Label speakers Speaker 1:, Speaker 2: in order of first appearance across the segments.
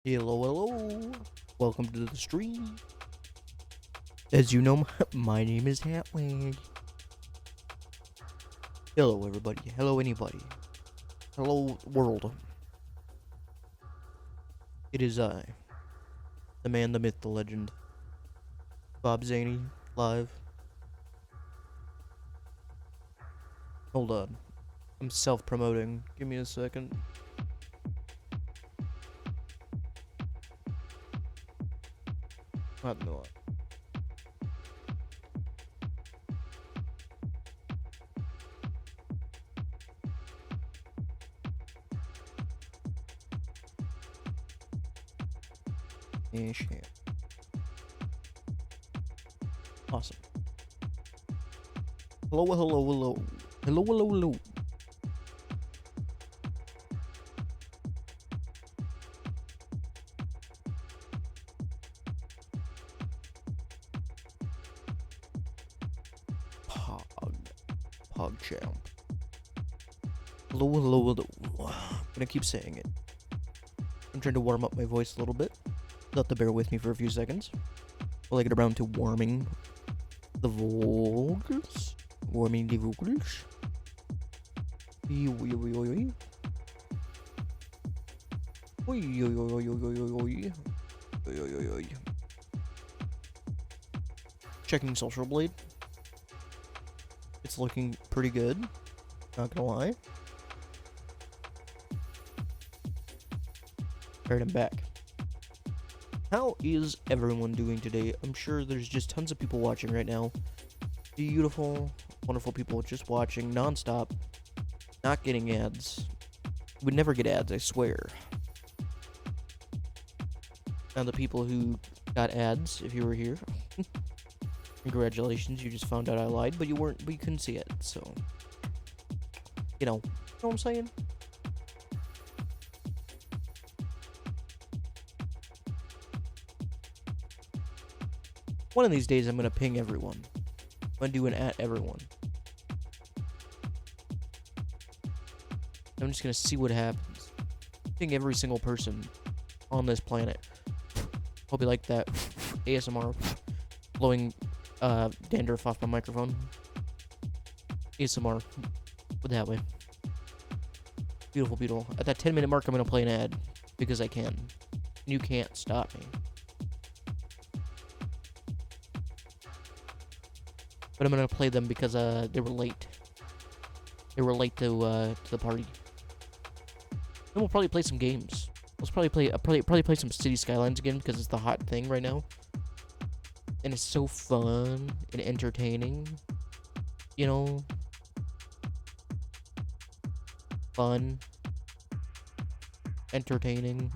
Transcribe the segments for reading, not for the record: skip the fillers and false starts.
Speaker 1: Hello, hello. Welcome to the stream. As you know, my name is Hatwig. Hello, everybody. Hello, anybody. Hello, world. It is I, the man, the myth, the legend, Bob Zaney, live. Hold on. I'm self-promoting. Give me a second. Not know. Yeah, shit. Awesome. Hello, hello, hello. Hello, hello, hello. Pog. Pogchamp. Hello, hello, hello. I'm gonna keep saying it. I'm trying to warm up my voice a little bit. You'll have to bear with me for a few seconds while I get around to warming the vocals. Warming the vocals. Oi, oi, oi, oi, oi. Oi, oi, oi, oi, oi, oi, oi. Oi, oi, oi, oi. Checking Social Blade. It's looking pretty good. Not gonna lie. Alright, I'm back. How is everyone doing today? I'm sure there's just tons of people watching right now. Beautiful, wonderful people just watching non-stop. Not getting ads. Would never get ads, I swear. Now the people who got ads, if you were here, congratulations, you just found out I lied, but you couldn't see it, so you know what I'm saying? One of these days I'm gonna ping everyone. I'm gonna do an at everyone. I'm just gonna see what happens. Ping every single person on this planet. Hope you like that ASMR blowing dandruff off my microphone. ASMR. Put that way. Beautiful, beautiful. At that 10-minute mark, I'm gonna play an ad because I can. You can't stop me. But I'm gonna play them because they were late. They were late to the party. Then we'll probably play some games. Let's probably play some City Skylines again because it's the hot thing right now. And it's so fun and entertaining. You know? Fun. Entertaining.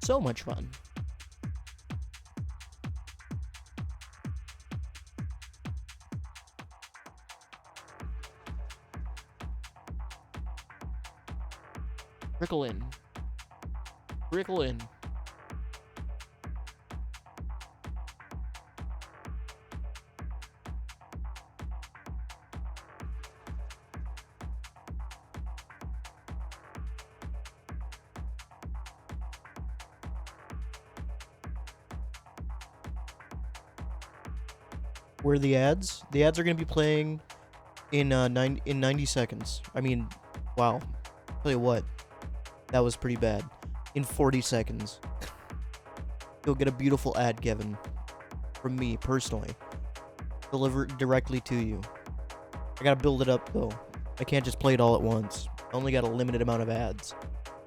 Speaker 1: So much fun. Trickle in. Trickle in. Where are the ads? The ads are gonna be playing in 90 seconds. I mean, wow. Tell you what, that was pretty bad. In 40 seconds, you'll get a beautiful ad, Kevin, from me personally, delivered directly to you. I gotta build it up though. I can't just play it all at once. I only got a limited amount of ads.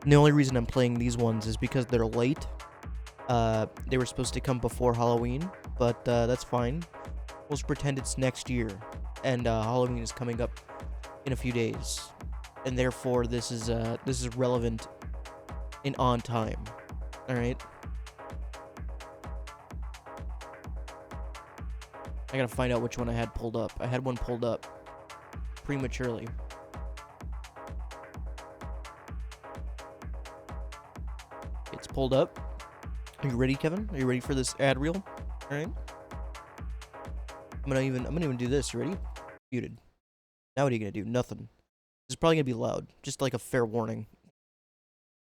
Speaker 1: And the only reason I'm playing these ones is because they're late. They were supposed to come before Halloween, but that's fine. We'll just pretend it's next year, and Halloween is coming up in a few days, and therefore this is relevant and on time. All right. I gotta find out which one I had pulled up. I had one pulled up prematurely. It's pulled up. Are you ready, Kevin? Are you ready for this ad reel? All right. I'm gonna even do this. You ready? Muted. Now what are you gonna do? Nothing. It's probably gonna be loud. Just like a fair warning.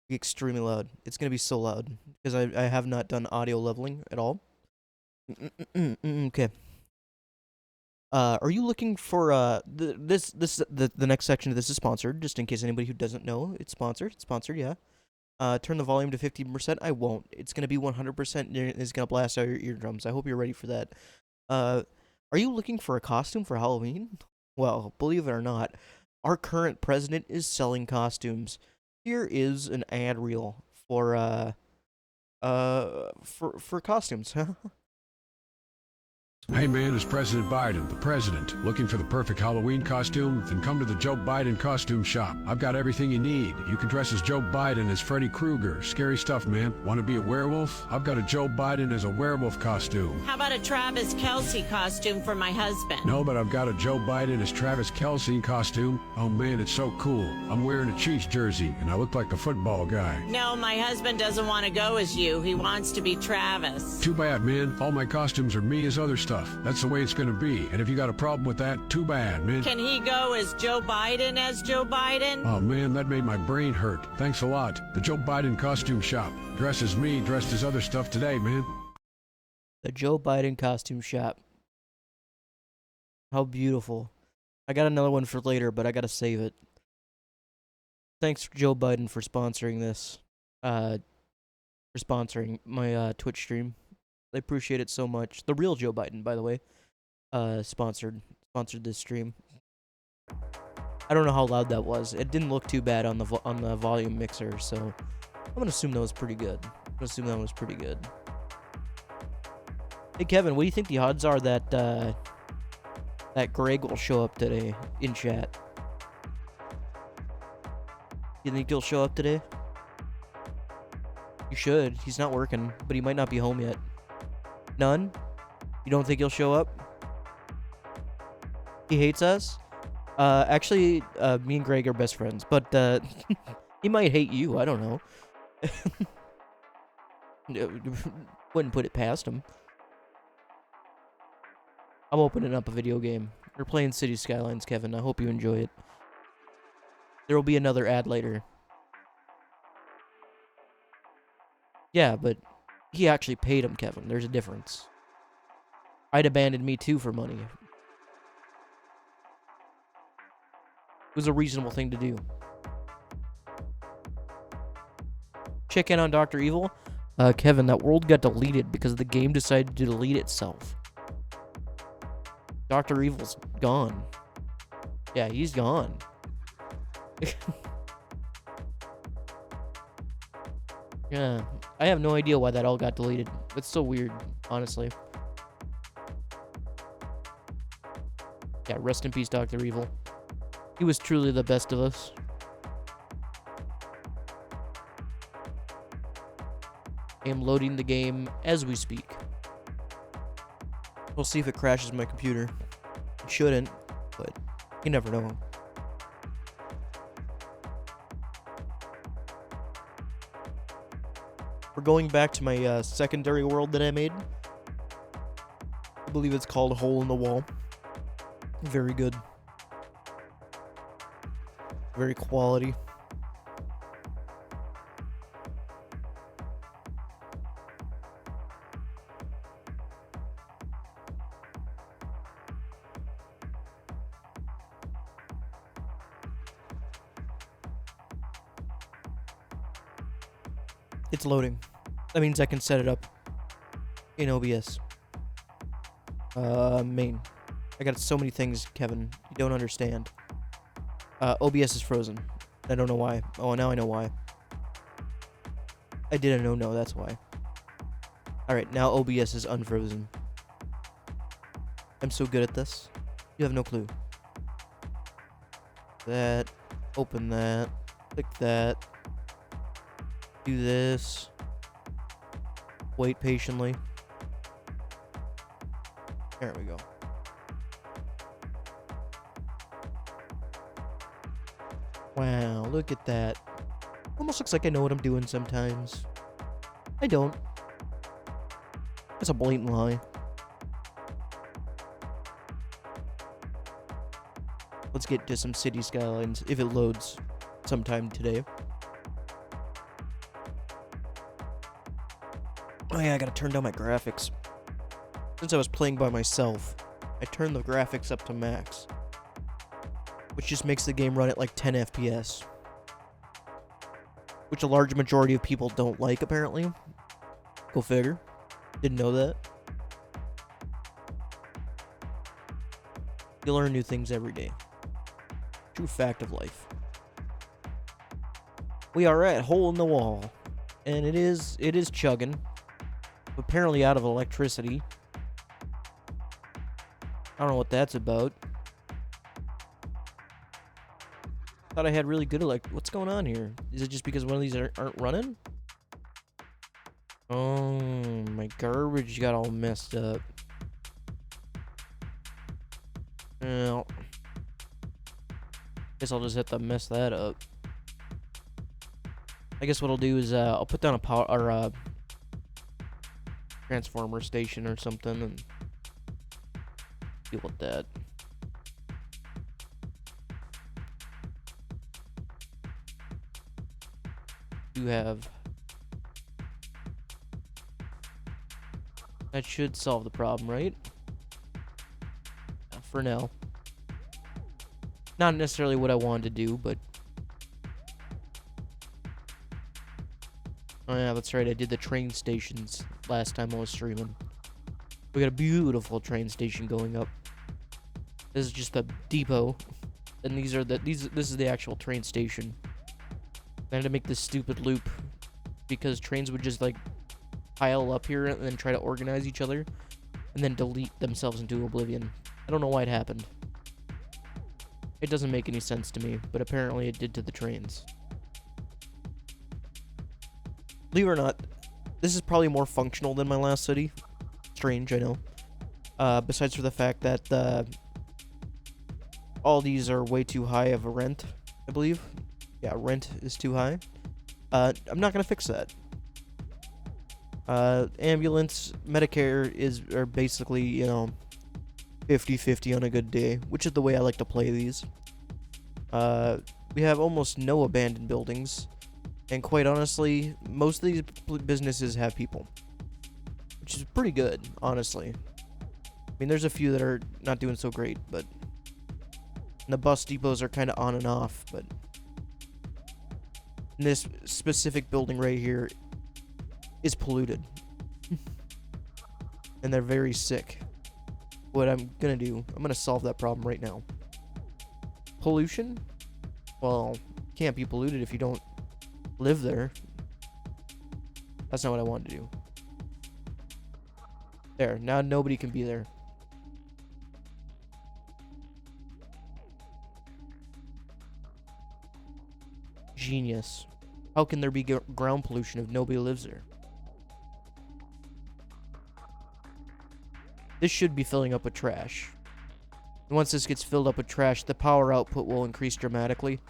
Speaker 1: Be extremely loud. It's gonna be so loud because I have not done audio leveling at all. Okay. Are you looking for the next section of this is sponsored, just in case anybody who doesn't know, it's sponsored. It's sponsored, yeah. Turn the volume to 50%. I won't. It's gonna be 100%. It's gonna blast out your eardrums. I hope you're ready for that. Are you looking for a costume for Halloween? Well, believe it or not, our current president is selling costumes. Here is an ad reel for costumes.
Speaker 2: Hey man, it's President Biden, the president. Looking for the perfect Halloween costume? Then come to the Joe Biden costume shop. I've got everything you need. You can dress as Joe Biden as Freddy Krueger. Scary stuff, man. Want to be a werewolf? I've got a Joe Biden as a werewolf costume.
Speaker 3: How about a Travis Kelce costume for my husband?
Speaker 2: No, but I've got a Joe Biden as Travis Kelce costume. Oh man, it's so cool. I'm wearing a Chiefs jersey, and I look like a football guy.
Speaker 3: No, my husband doesn't want to go as you. He wants to be Travis.
Speaker 2: Too bad, man. All my costumes are me as other stuff. That's the way it's gonna be. And if you got a problem with that, too bad, man.
Speaker 3: Can he go as Joe Biden as Joe Biden?
Speaker 2: Oh man, that made my brain hurt. Thanks a lot. The Joe Biden costume shop. Dress as me, dressed as other stuff today, man.
Speaker 1: The Joe Biden costume shop. How beautiful. I got another one for later, but I gotta save it. Thanks, Joe Biden, for sponsoring this. For sponsoring my Twitch stream. I appreciate it so much. The real Joe Biden, by the way, sponsored this stream. I don't know how loud that was. It didn't look too bad on the volume mixer, so I'm gonna assume that was pretty good. Hey Kevin, what do you think the odds are that that Greg will show up today in chat? You think he'll show up today? You should. He's not working, but he might not be home yet. None? You don't think he'll show up? He hates us? Actually, me and Greg are best friends, but he might hate you. I don't know. Wouldn't put it past him. I'm opening up a video game. We're playing City Skylines, Kevin. I hope you enjoy it. There will be another ad later. Yeah, but he actually paid him, Kevin. There's a difference. I'd abandon me too for money. It was a reasonable thing to do. Check in on Dr. Evil. Kevin, that world got deleted because the game decided to delete itself. Dr. Evil's gone. Yeah, he's gone. Yeah, I have no idea why that all got deleted. It's so weird, honestly. Yeah, rest in peace, Dr. Evil. He was truly the best of us. I am loading the game as we speak. We'll see if it crashes my computer. It shouldn't, but you never know. We're going back to my secondary world that I made. I believe it's called Hole in the Wall. Very good. Very quality. It's loading. That means I can set it up in OBS. Main. I got so many things, Kevin. You don't understand. OBS is frozen. I don't know why. Oh, now I know why. I didn't know, that's why. Alright, now OBS is unfrozen. I'm so good at this. You have no clue. That. Open that. Click that. Do this. Wait patiently. There we go. Wow, look at that. Almost looks like I know what I'm doing sometimes. I don't. That's a blatant lie. Let's get to some city skylines if it loads sometime today. Oh yeah, I gotta turn down my graphics. Since I was playing by myself, I turned the graphics up to max, which just makes the game run at like 10 FPS. Which a large majority of people don't like, apparently. Go figure. Didn't know that. You learn new things every day. True fact of life. We are at Hole in the Wall, and it is chugging. Apparently out of electricity. I don't know what that's about. Thought I had really good what's going on here? Is it just because one of these aren't running? Oh, my garbage got all messed up. Well, guess I'll just have to mess that up. I guess what I'll do is I'll put down a power or transformer station or something and deal with that. You have that should solve the problem, right? For now. Not necessarily what I wanted to do, but oh yeah, that's right, I did the train stations last time I was streaming. We got a beautiful train station going up. This is just a depot. And this is the actual train station. I had to make this stupid loop because trains would just like pile up here and then try to organize each other and then delete themselves into oblivion. I don't know why it happened. It doesn't make any sense to me, but apparently it did to the trains. Believe it or not, this is probably more functional than my last city. Strange, I know. Besides for the fact that all these are way too high of a rent, I believe. Yeah, rent is too high. I'm not gonna fix that. Ambulance, Medicare are basically, you know, 50-50 on a good day, which is the way I like to play these. We have almost no abandoned buildings, and quite honestly, most of these businesses have people, which is pretty good, honestly. I mean, there's a few that are not doing so great, but the bus depots are kind of on and off, but this specific building right here is polluted. And they're very sick. What I'm gonna do, I'm gonna solve that problem right now. Pollution? Well, can't be polluted if you don't live there. That's not what I wanted to do. There, now nobody can be there. Genius. How can there be ground pollution if nobody lives there? This should be filling up with trash. And once this gets filled up with trash, the power output will increase dramatically.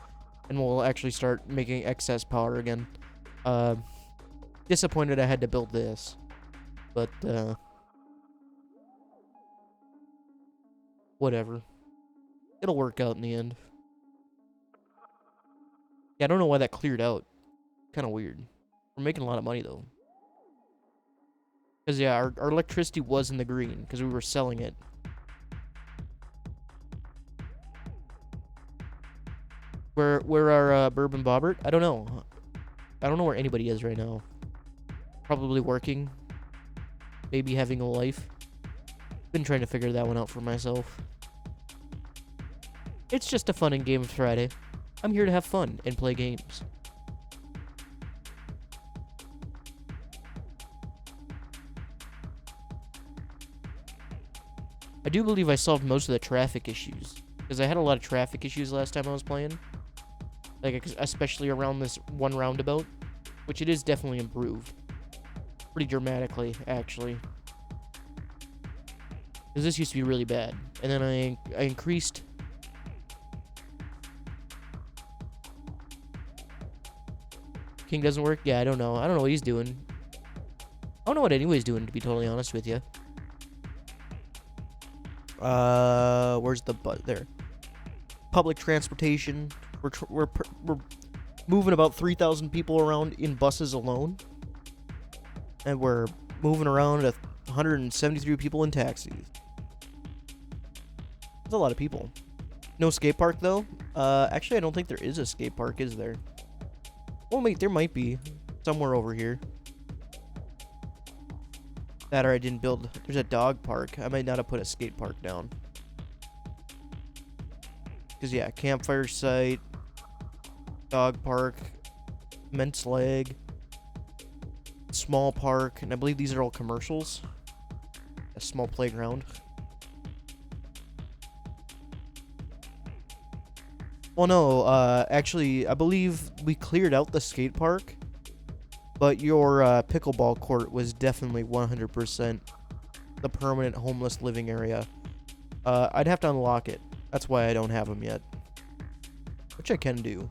Speaker 1: And we'll actually start making excess power again. Disappointed I had to build this. But, whatever. It'll work out in the end. Yeah, I don't know why that cleared out. Kind of weird. We're making a lot of money, though. Because, yeah, our electricity was in the green, because we were selling it. Where are Burb and Bobbert? I don't know. I don't know where anybody is right now. Probably working. Maybe having a life. Been trying to figure that one out for myself. It's just a fun and games Friday. I'm here to have fun and play games. I do believe I solved most of the traffic issues. Because I had a lot of traffic issues last time I was playing. Like, especially around this one roundabout. Which it is definitely improved. Pretty dramatically, actually. Because this used to be really bad. And then I increased... King doesn't work? Yeah, I don't know. I don't know what he's doing. I don't know what anybody's doing, to be totally honest with you. Where's the butt? There. public transportation. We're moving about 3,000 people around in buses alone, and we're moving around 173 people in taxis. That's a lot of people. No skate park though. Actually, I don't think there is a skate park, is there? Oh wait, there might be somewhere over here. That or I didn't build. There's a dog park. I might not have put a skate park down. Because, yeah, campfire site, dog park, men's leg, small park, and I believe these are all commercials. A small playground. Well, no, actually, I believe we cleared out the skate park, but your pickleball court was definitely 100% the permanent homeless living area. I'd have to unlock it. That's why I don't have them yet. Which I can do.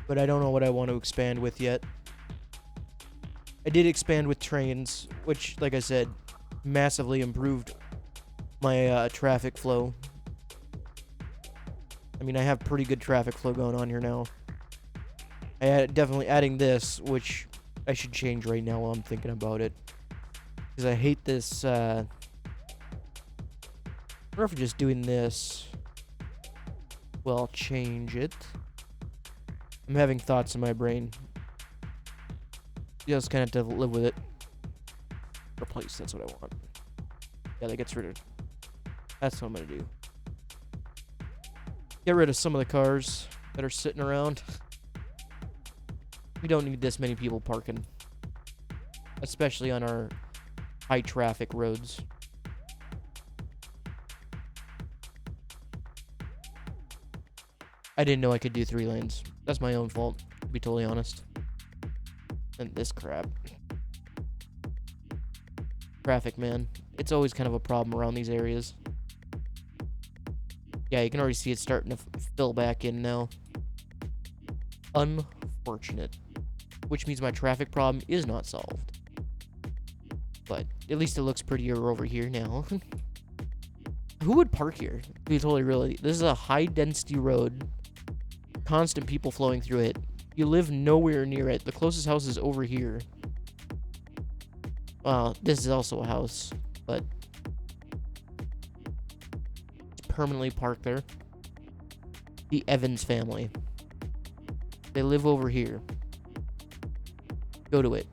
Speaker 1: But I don't know what I want to expand with yet. I did expand with trains, which, like I said, massively improved my traffic flow. I mean, I have pretty good traffic flow going on here now. Definitely adding this, which I should change right now while I'm thinking about it. Because I hate this, I wonder if just doing this will change it. I'm having thoughts in my brain. You just kind of have to live with it. Replace, that's what I want. Yeah, that gets rid of... That's what I'm going to do. Get rid of some of the cars that are sitting around. We don't need this many people parking. Especially on our high traffic roads. I didn't know I could do 3 lanes. That's my own fault, to be totally honest. And this crap. Traffic, man. It's always kind of a problem around these areas. Yeah, you can already see it starting to fill back in now. Unfortunate. Which means my traffic problem is not solved. But at least it looks prettier over here now. Who would park here? To be totally really. This is a high density road. Constant people flowing through it. You live nowhere near it. The closest house is over here. Well, this is also a house, but it's permanently parked there. The Evans family. They live over here. Go to it.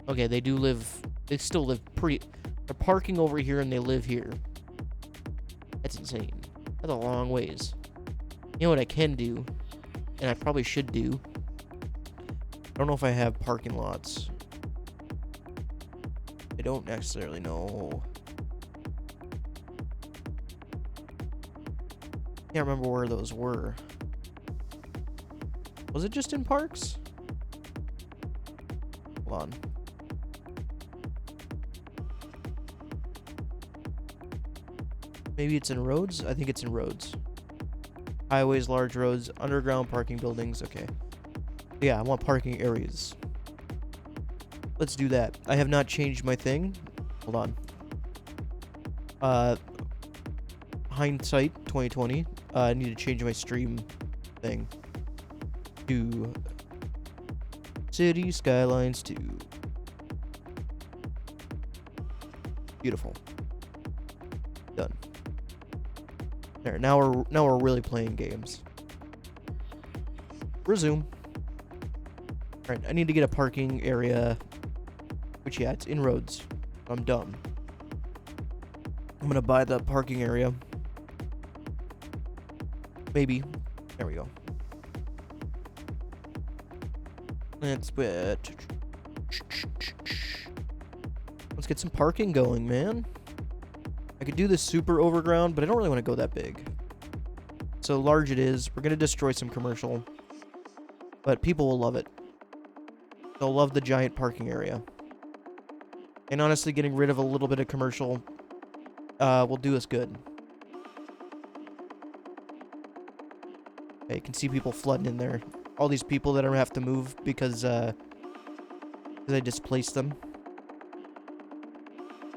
Speaker 1: Okay, they do live... They still live pretty... They're parking over here and they live here. That's insane. That's a long ways. You know what I can do? And I probably should do. I don't know if I have parking lots. I don't necessarily know. Can't remember where those were. Was it just in parks? Hold on. Maybe it's in roads? I think it's in roads. Highways, large roads, underground parking buildings. Okay. Yeah, I want parking areas. Let's do that. I have not changed my thing. Hold on. Hindsight 2020. I need to change my stream thing to City Skylines 2. Beautiful. Done. There. Now we're really playing games. Resume. All right. I need to get a parking area. Which, yeah, it's in roads. I'm dumb. I'm gonna buy the parking area. Maybe. There we go. Let's get some parking going, man. I could do this super overground, but I don't really want to go that big. So large it is. We're gonna destroy some commercial. But people will love it. They'll love the giant parking area. And honestly, getting rid of a little bit of commercial will do us good. Okay, you can see people flooding in there. All these people that I have to move because I displaced them.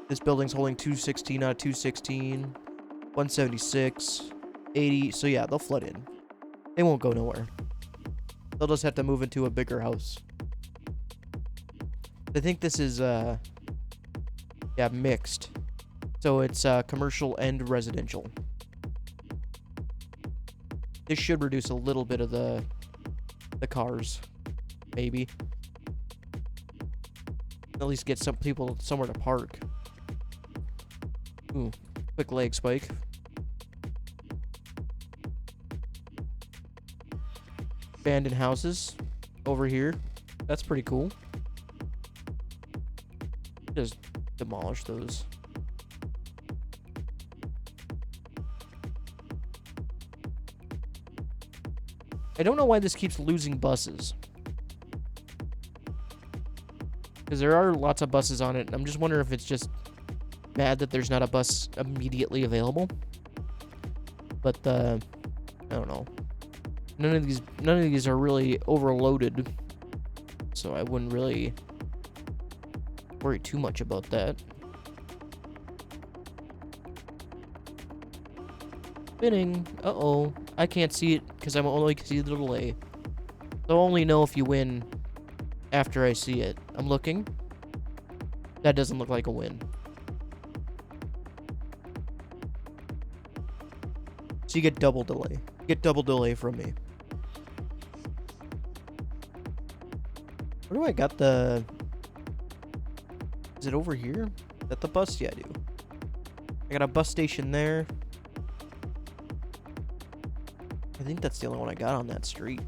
Speaker 1: This building's holding 216 out of 216. 176. 80. So yeah, they'll flood in. They won't go nowhere. They'll just have to move into a bigger house. I think this is, yeah, mixed. So it's commercial and residential. This should reduce a little bit of the cars. Maybe. At least get some people somewhere to park. Ooh, quick leg spike. Abandoned houses over here. That's pretty cool. Just demolish those. I don't know why this keeps losing buses. Because there are lots of buses on it. I'm just wondering if it's just mad that there's not a bus immediately available. But I don't know. None of these are really overloaded. So I wouldn't really worry too much about that. Spinning. Uh-oh. I can't see it because I'm only see the delay. I'll only know if you win after I see it. I'm looking. That doesn't look like a win. So you get double delay. You get double delay from me. Where do I got the... Is it over here? Is that the bus? Yeah, I do. I got a bus station there. I think that's the only one I got on that street.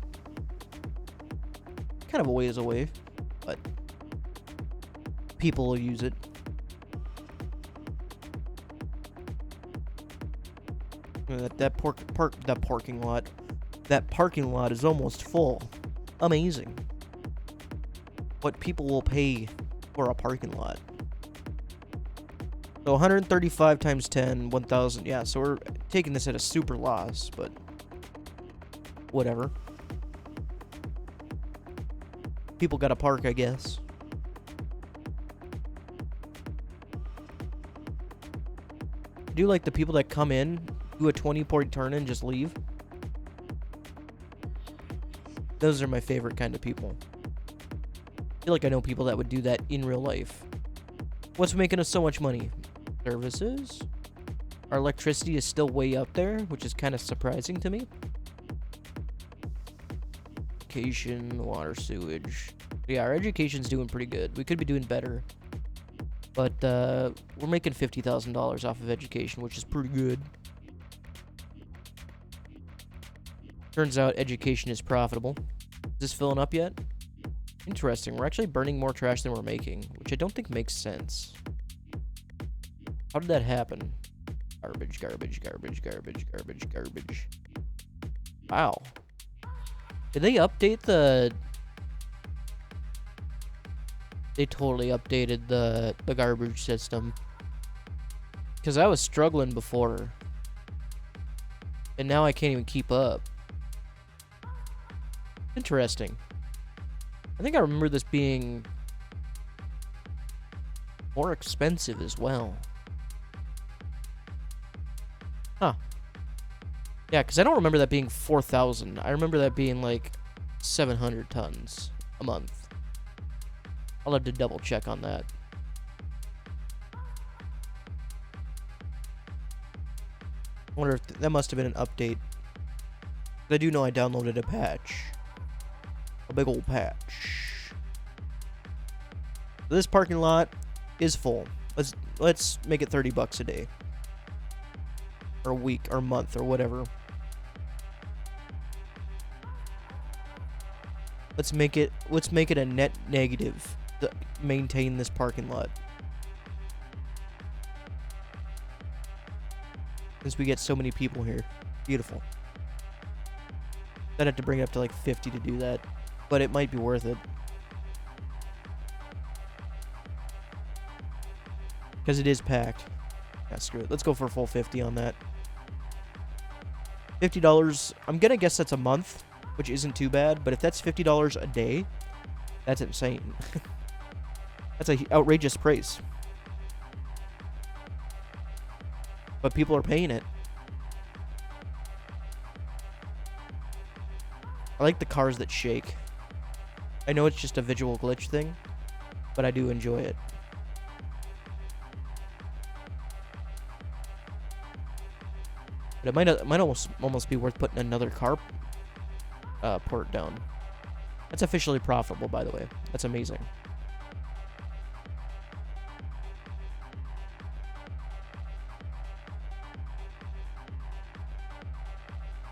Speaker 1: Kind of a ways away, but people will use it. That parking lot is almost full. Amazing. What people will pay for a parking lot. So 135 times 10, 1,000. Yeah, so we're taking this at a super loss, but whatever. People gotta park, I guess. I do like the people that come in, do a 20-point turn and just leave. Those are my favorite kind of people. I feel like I know people that would do that in real life. What's making us so much money? Services? Our electricity is still way up there, which is kind of surprising to me. Education, water, sewage. Yeah, our education's doing pretty good. We could be doing better. But we're making $50,000 off of education, which is pretty good. Turns out education is profitable. Is this filling up yet? Interesting. We're actually burning more trash than we're making, which I don't think makes sense. How did that happen? Garbage, garbage, garbage, garbage, garbage, garbage. Wow. Did they update the... They totally updated the garbage system. Because I was struggling before. And now I can't even keep up. Interesting. I think I remember this being more expensive as well. Huh. Yeah, because I don't remember that being 4,000. I remember that being like 700 tons a month. I'll have to double check on that. I wonder if that must have been an update. I do know I downloaded a patch. A big old patch. This parking lot is full. Let's make it $30 a day. Or a week or month or whatever. Let's make it a net negative to maintain this parking lot. Since we get so many people here. Beautiful. I'd have to bring it up to like 50 to do that. But it might be worth it. Because it is packed. Yeah, screw it. Let's go for a full 50 on that. $50. I'm going to guess that's a month, which isn't too bad. But if that's $50 a day, that's insane. That's an outrageous price. but people are paying it. I like the cars that shake. I know it's just a visual glitch thing, but I do enjoy it. But it might almost be worth putting another car port down. That's officially profitable, by the way. That's amazing.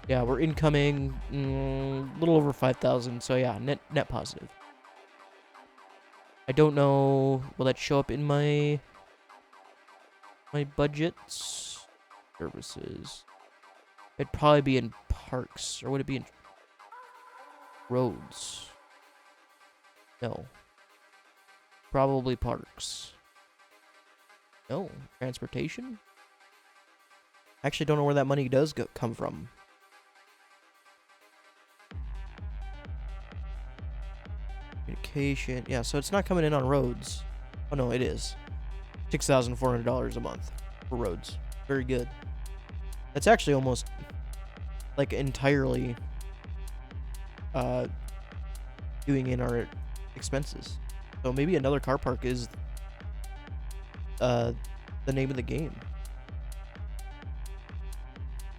Speaker 1: Yeah, we're incoming a little over 5,000, so yeah, net positive. I don't know, will that show up in my budgets? Services. It'd probably be in parks, or would it be in roads? No. Probably parks. No, transportation? I actually don't know where that money does come from. Communication. Yeah, so it's not coming in on roads. Oh, no, it is. $6,400 a month for roads. Very good. That's actually almost, like, entirely doing in our expenses. So maybe another car park is the name of the game.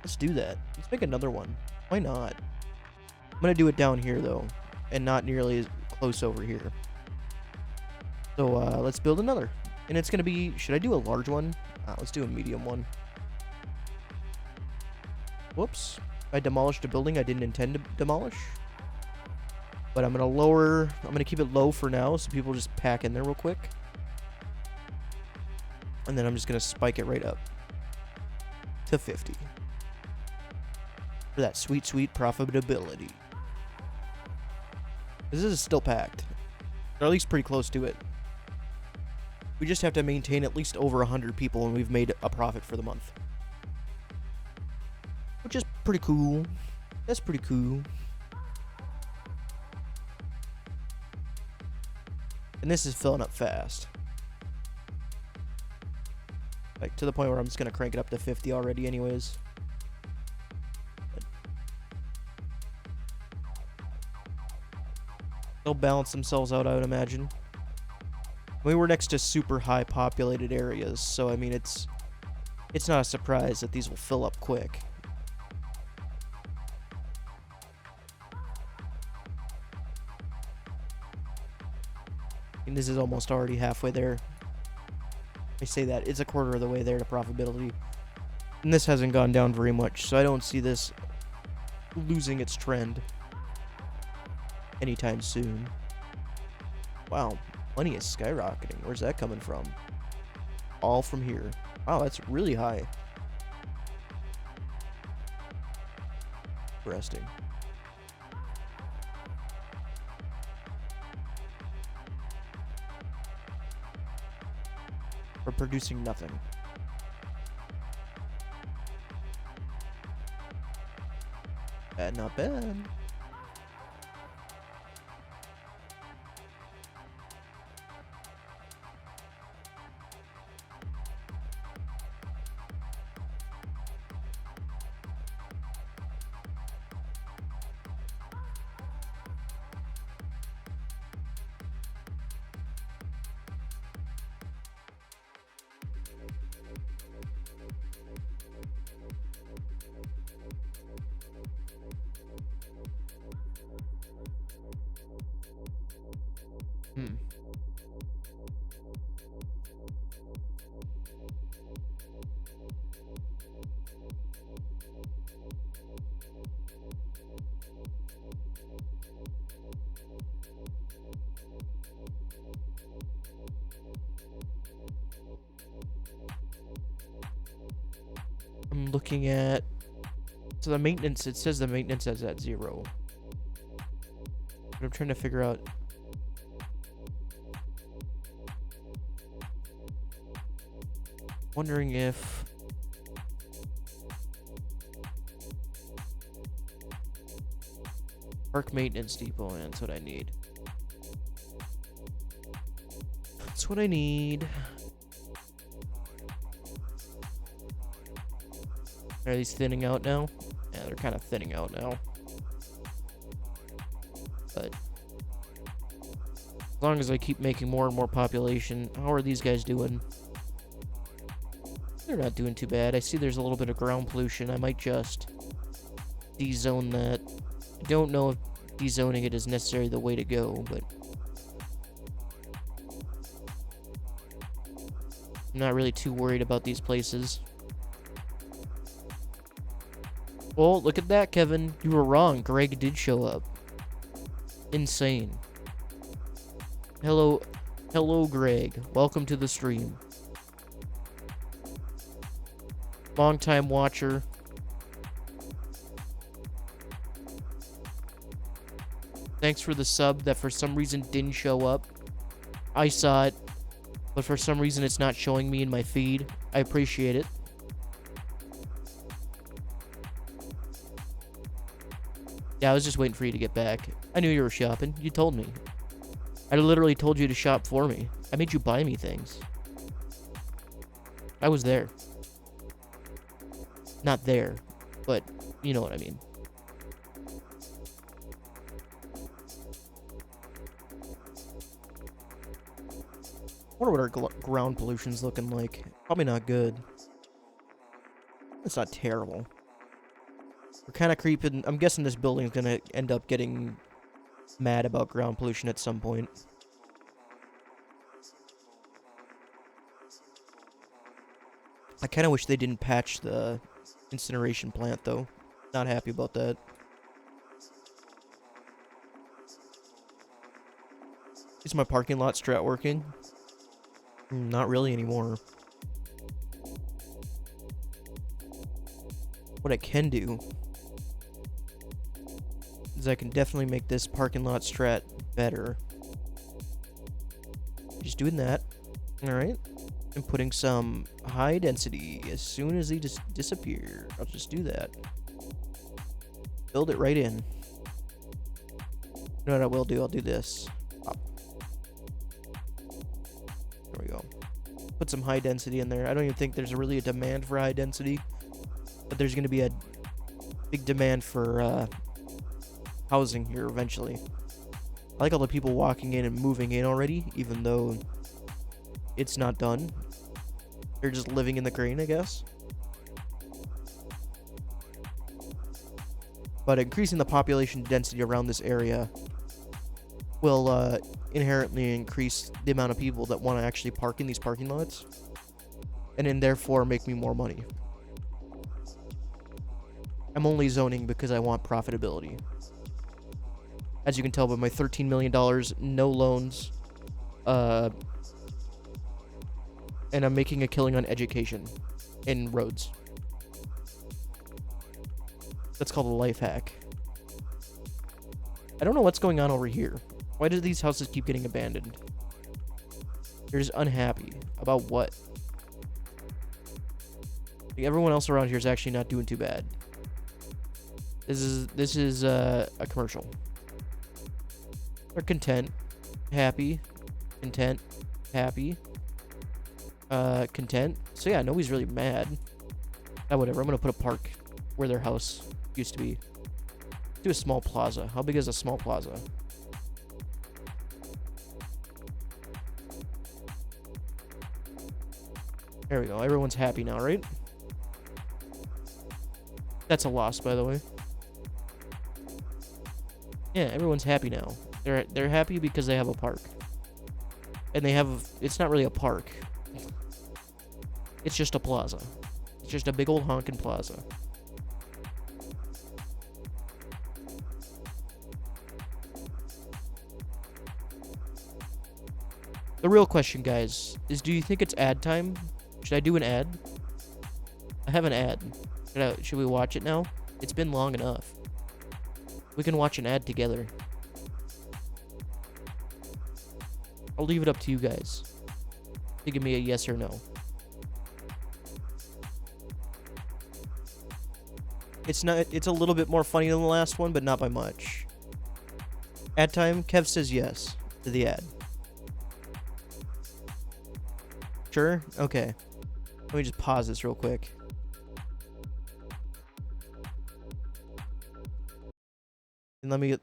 Speaker 1: Let's do that. Let's make another one. Why not? I'm going to do it down here, though, and not nearly as close over here. So let's build another. And it's going to be... Should I do a large one? Let's do a medium one. Whoops. I demolished a building I didn't intend to demolish. But I'm going to lower... I'm going to keep it low for now so people just pack in there real quick. And then I'm just going to spike it right up to 50. For that sweet, sweet profitability. This is still packed. Or at least pretty close to it. We just have to maintain at least over 100 people and we've made a profit for the month. Which is pretty cool. That's pretty cool. And this is filling up fast. Like, to the point where I'm just going to crank it up to 50 already anyways. They'll balance themselves out, I would imagine. We were next to super high populated areas, so I mean it's not a surprise that these will fill up quick. And this is almost already halfway there. I say that, it's a quarter of the way there to profitability. And this hasn't gone down very much, so I don't see this losing its trend anytime soon. Wow, money is skyrocketing. Where's that coming from? All from here. Wow, that's really high. Interesting. We're producing nothing. Not bad. I'm looking at... So the maintenance, it says the maintenance is at 0. But I'm trying to figure out... Wondering if... Park maintenance depot, and that's what I need. That's what I need. Are these thinning out now? Yeah, they're kind of thinning out now. But as long as I keep making more and more population, how are these guys doing? They're not doing too bad. I see there's a little bit of ground pollution. I might just de-zone that. I don't know if de-zoning it is necessarily the way to go, but I'm not really too worried about these places. Well, look at that, Kevin. You were wrong. Greg did show up. Insane. Hello, Greg. Welcome to the stream. Long-time watcher. Thanks for the sub that for some reason didn't show up. I saw it, but for some reason it's not showing me in my feed. I appreciate it. Yeah, I was just waiting for you to get back. I knew you were shopping. You told me. I literally told you to shop for me. I made you buy me things. I was there. Not there, but you know what I mean. I wonder what our ground pollution's looking like. Probably not good. It's not terrible. We're kind of creeping. I'm guessing this building's gonna end up getting mad about ground pollution at some point. I kind of wish they didn't patch the incineration plant, though. Not happy about that. Is my parking lot strat working? Not really anymore. What I can do is I can definitely make this parking lot strat better. Just doing that. Alright. And putting some high density as soon as they just disappear. I'll just do that. Build it right in. You know what I will do? I'll do this. Pop. There we go. Put some high density in there. I don't even think there's really a demand for high density. But there's going to be a big demand for housing here eventually. I like all the people walking in and moving in already, even though it's not done. They're just living in the crane, I guess. But increasing the population density around this area will inherently increase the amount of people that want to actually park in these parking lots, and then therefore make me more money. I'm only zoning because I want profitability. As you can tell by my $13 million, no loans, and I'm making a killing on education and roads. That's called a life hack. I don't know what's going on over here. Why do these houses keep getting abandoned? They're just unhappy. About what? Like, everyone else around here is actually not doing too bad. This is a commercial. They're content, happy, content, happy, content. So yeah, nobody's really mad. Whatever. I'm gonna put a park where their house used to be. Do a small plaza. How big is a small plaza? There we go. Everyone's happy now, right? That's a loss, by the way. Yeah, everyone's happy now. They're happy because they have a park. And they have... It's not really a park. It's just a plaza. It's just a big old honkin' plaza. The real question, guys, is do you think it's ad time? Should I do an ad? I have an ad. Should we watch it now? It's been long enough. We can watch an ad together. I'll leave it up to you guys to give me a yes or no. It's a little bit more funny than the last one, but not by much. Ad time, Kev says yes to the ad. Sure? Okay. Let me just pause this real quick. And let me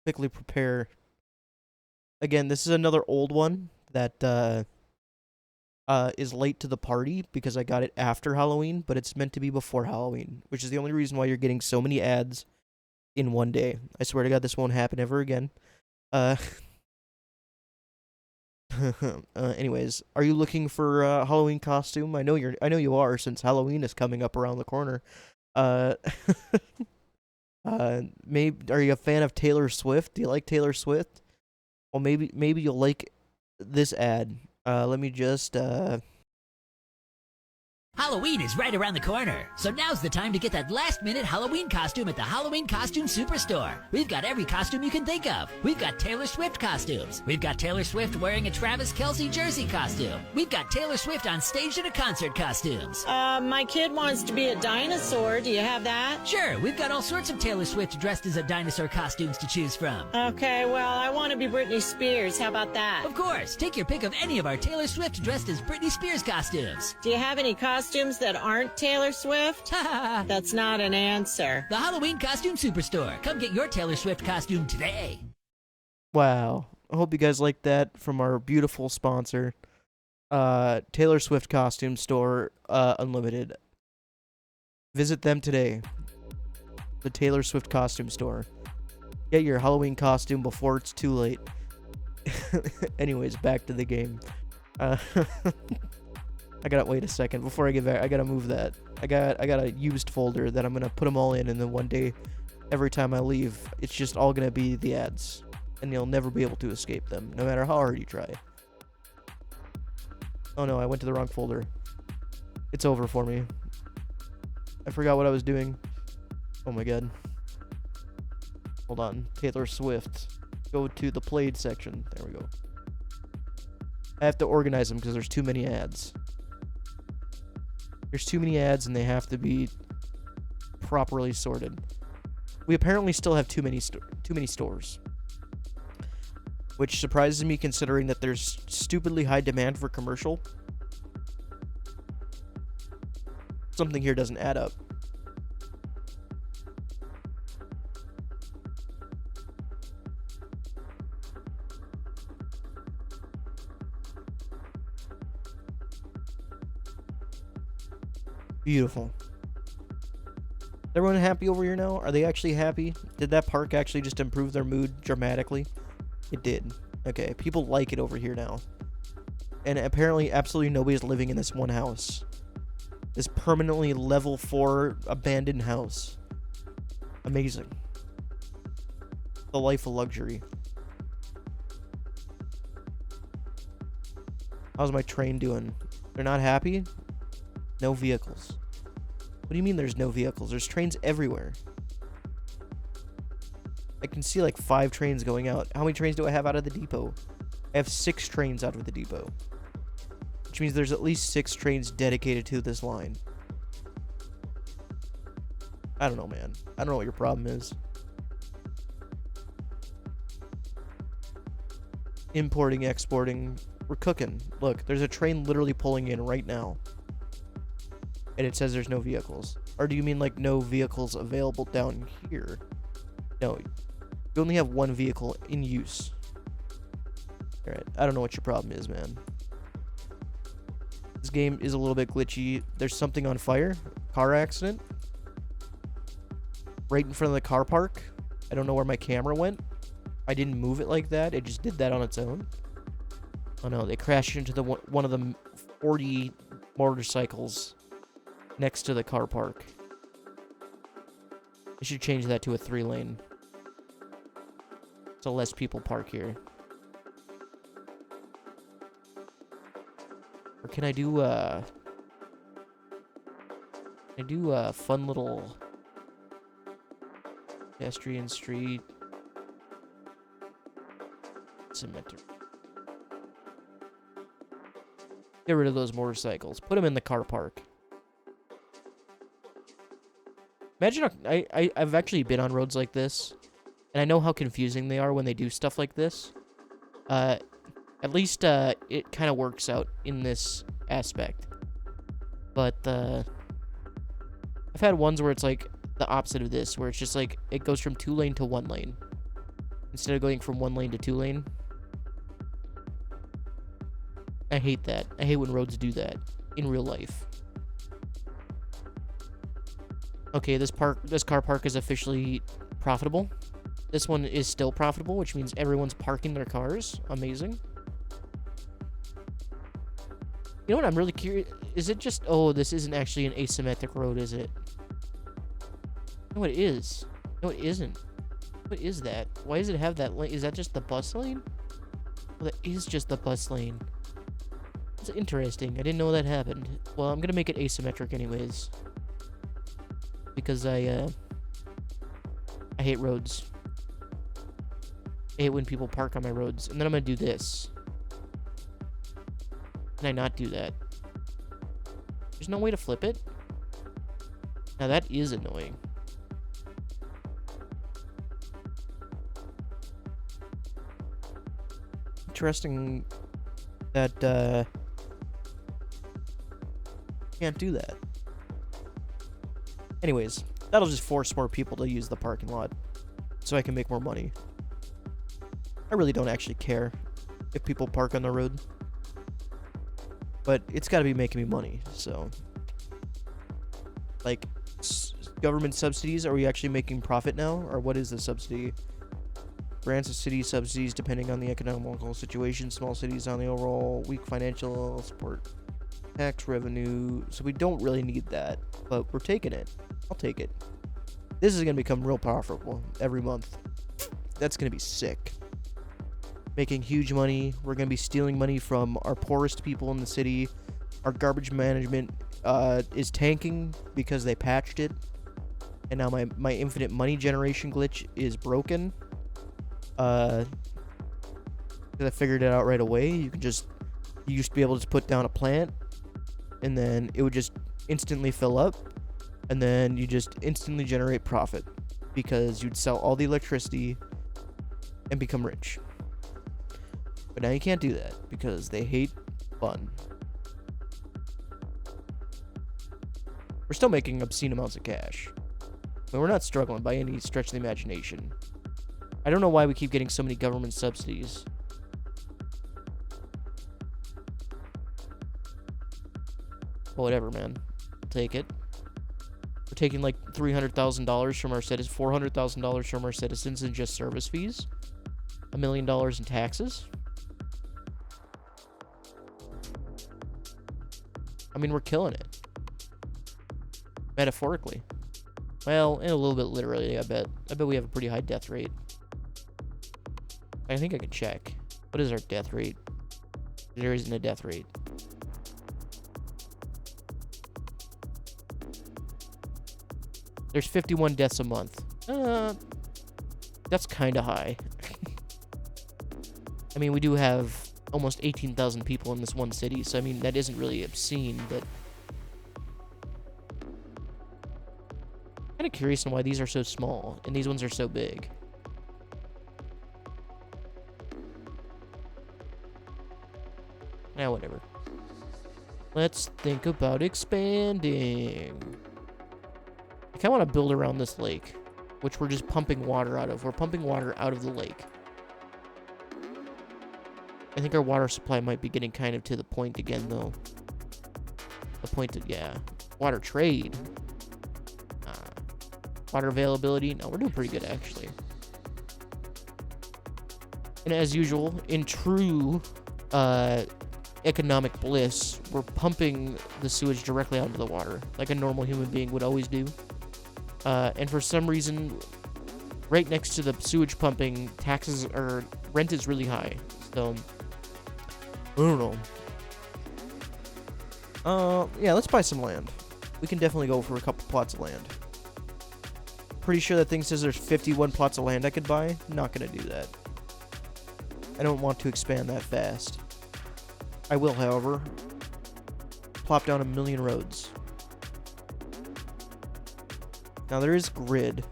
Speaker 1: quickly prepare. Again, this is another old one that is late to the party because I got it after Halloween, but it's meant to be before Halloween, which is the only reason why you're getting so many ads in one day. I swear to God, this won't happen ever again. Uh, anyways, are you looking for a Halloween costume? I know you are, since Halloween is coming up around the corner. Uh, maybe are you a fan of Taylor Swift? Do you like Taylor Swift? Well, maybe you'll like this ad. Let me just
Speaker 4: Halloween is right around the corner, so now's the time to get that last-minute Halloween costume at the Halloween Costume Superstore. We've got every costume you can think of. We've got Taylor Swift costumes. We've got Taylor Swift wearing a Travis Kelce jersey costume. We've got Taylor Swift on stage at a concert costumes.
Speaker 3: My kid wants to be a dinosaur. Do you have that?
Speaker 4: Sure, we've got all sorts of Taylor Swift dressed as a dinosaur costumes to choose from.
Speaker 3: Okay, well, I want to be Britney Spears. How about that?
Speaker 4: Of course, take your pick of any of our Taylor Swift dressed as Britney Spears costumes.
Speaker 3: Do you have any costumes that aren't Taylor Swift? That's not an answer.
Speaker 4: The Halloween Costume Superstore. Come get your Taylor Swift costume today.
Speaker 1: wow. I hope you guys like that from our beautiful sponsor, Taylor Swift Costume Store Unlimited. Visit them today. The Taylor Swift Costume Store. Get your Halloween costume before it's too late. Anyways, back to the game. I gotta wait a second before I get back. I gotta move that. I got a used folder that I'm gonna put them all in, and then one day, every time I leave, it's just all gonna be the ads, and you'll never be able to escape them, no matter how hard you try. Oh no, I went to the wrong folder. It's over for me. I forgot what I was doing. Oh my god. Hold on. Taylor Swift. Go to the played section. There we go. I have to organize them because there's too many ads. There's too many ads and they have to be properly sorted. We apparently still have too many stores, which surprises me considering that there's stupidly high demand for commercial. Something here doesn't add up. Beautiful. Everyone happy over here now? Are they actually happy? Did that park actually just improve their mood dramatically? It did. Okay, people like it over here now. And apparently absolutely nobody's living in this one house. This permanently level 4 abandoned house. Amazing. The life of luxury. How's my train doing? They're not happy? No vehicles. What do you mean there's no vehicles? There's trains everywhere. I can see like 5 trains going out. How many trains do I have out of the depot? I have 6 trains out of the depot. Which means there's at least 6 trains dedicated to this line. I don't know, man. I don't know what your problem is. Importing, exporting. We're cooking. Look, there's a train literally pulling in right now. And it says there's no vehicles. Or do you mean like no vehicles available down here? No. You only have 1 vehicle in use. Alright, I don't know what your problem is, man. This game is a little bit glitchy. There's something on fire. Car accident. Right in front of the car park. I don't know where my camera went. I didn't move it like that. It just did that on its own. Oh no, they crashed into the one of the 40 motorcycles next to the car park. I should change that to a 3-lane. So less people park here. Or can I do a fun little pedestrian street cemetery? Get rid of those motorcycles. Put them in the car park. Imagine I've actually been on roads like this, and I know how confusing they are when they do stuff like this. At least it kind of works out in this aspect. But I've had ones where it's like the opposite of this, where it's just like it goes from 2-lane to 1-lane instead of going from 1-lane to 2-lane. I hate that. I hate when roads do that in real life. Okay, this car park is officially profitable. This one is still profitable, which means everyone's parking their cars. Amazing. You know what? I'm really curious. Is it just... Oh, this isn't actually an asymmetric road, is it? No, it is. No, it isn't. What is that? Why does it have that lane? Is that just the bus lane? Well, that is just the bus lane. It's interesting. I didn't know that happened. Well, I'm gonna make it asymmetric anyways. Because I hate roads. I hate when people park on my roads. And then I'm gonna do this. Can I not do that? There's no way to flip it? Now that is annoying. Interesting that, can't do that. Anyways, that'll just force more people to use the parking lot so I can make more money. I really don't actually care if people park on the road, but it's got to be making me money. So, like, government subsidies, are we actually making profit now, or what is the subsidy? Grants of city subsidies depending on the economical situation, small cities on the overall weak financial support, tax revenue. So we don't really need that, but we're taking it. I'll take it. This is going to become real profitable every month. That's going to be sick. Making huge money. We're going to be stealing money from our poorest people in the city. Our garbage management is tanking because they patched it. And now my infinite money generation glitch is broken. Because I figured it out right away. You used to be able to put down a plant, and then it would just instantly fill up, and then you just instantly generate profit because you'd sell all the electricity and become rich. But now you can't do that because they hate fun. We're still making obscene amounts of cash, but we're not struggling by any stretch of the imagination. I don't know why we keep getting so many government subsidies. Well, whatever, man. I'll take it. We're taking like $300,000 from our citizens, $400,000 from our citizens in just service fees. $1 million in taxes. I mean, we're killing it. Metaphorically. Well, and a little bit literally, I bet. I bet we have a pretty high death rate. I think I can check. What is our death rate? There isn't a death rate. There's 51 deaths a month. That's kind of high. I mean, we do have almost 18,000 people in this one city, so I mean, that isn't really obscene, but... kind of curious on why these are so small, and these ones are so big. Now, whatever. Let's think about expanding. I kind of want to build around this lake, which we're just pumping water out of. We're pumping water out of the lake. I think our water supply might be getting kind of to the point again, though. The point that, yeah. Water trade. Water availability. No, we're doing pretty good, actually. And as usual, in true economic bliss, we're pumping the sewage directly out into the water, like a normal human being would always do. And for some reason, right next to the sewage pumping, taxes or rent is really high. So, I don't know. Yeah, let's buy some land. We can definitely go for a couple plots of land. Pretty sure that thing says there's 51 plots of land I could buy. Not gonna do that. I don't want to expand that fast. I will, however, plop down 1 million roads. Now there is grid.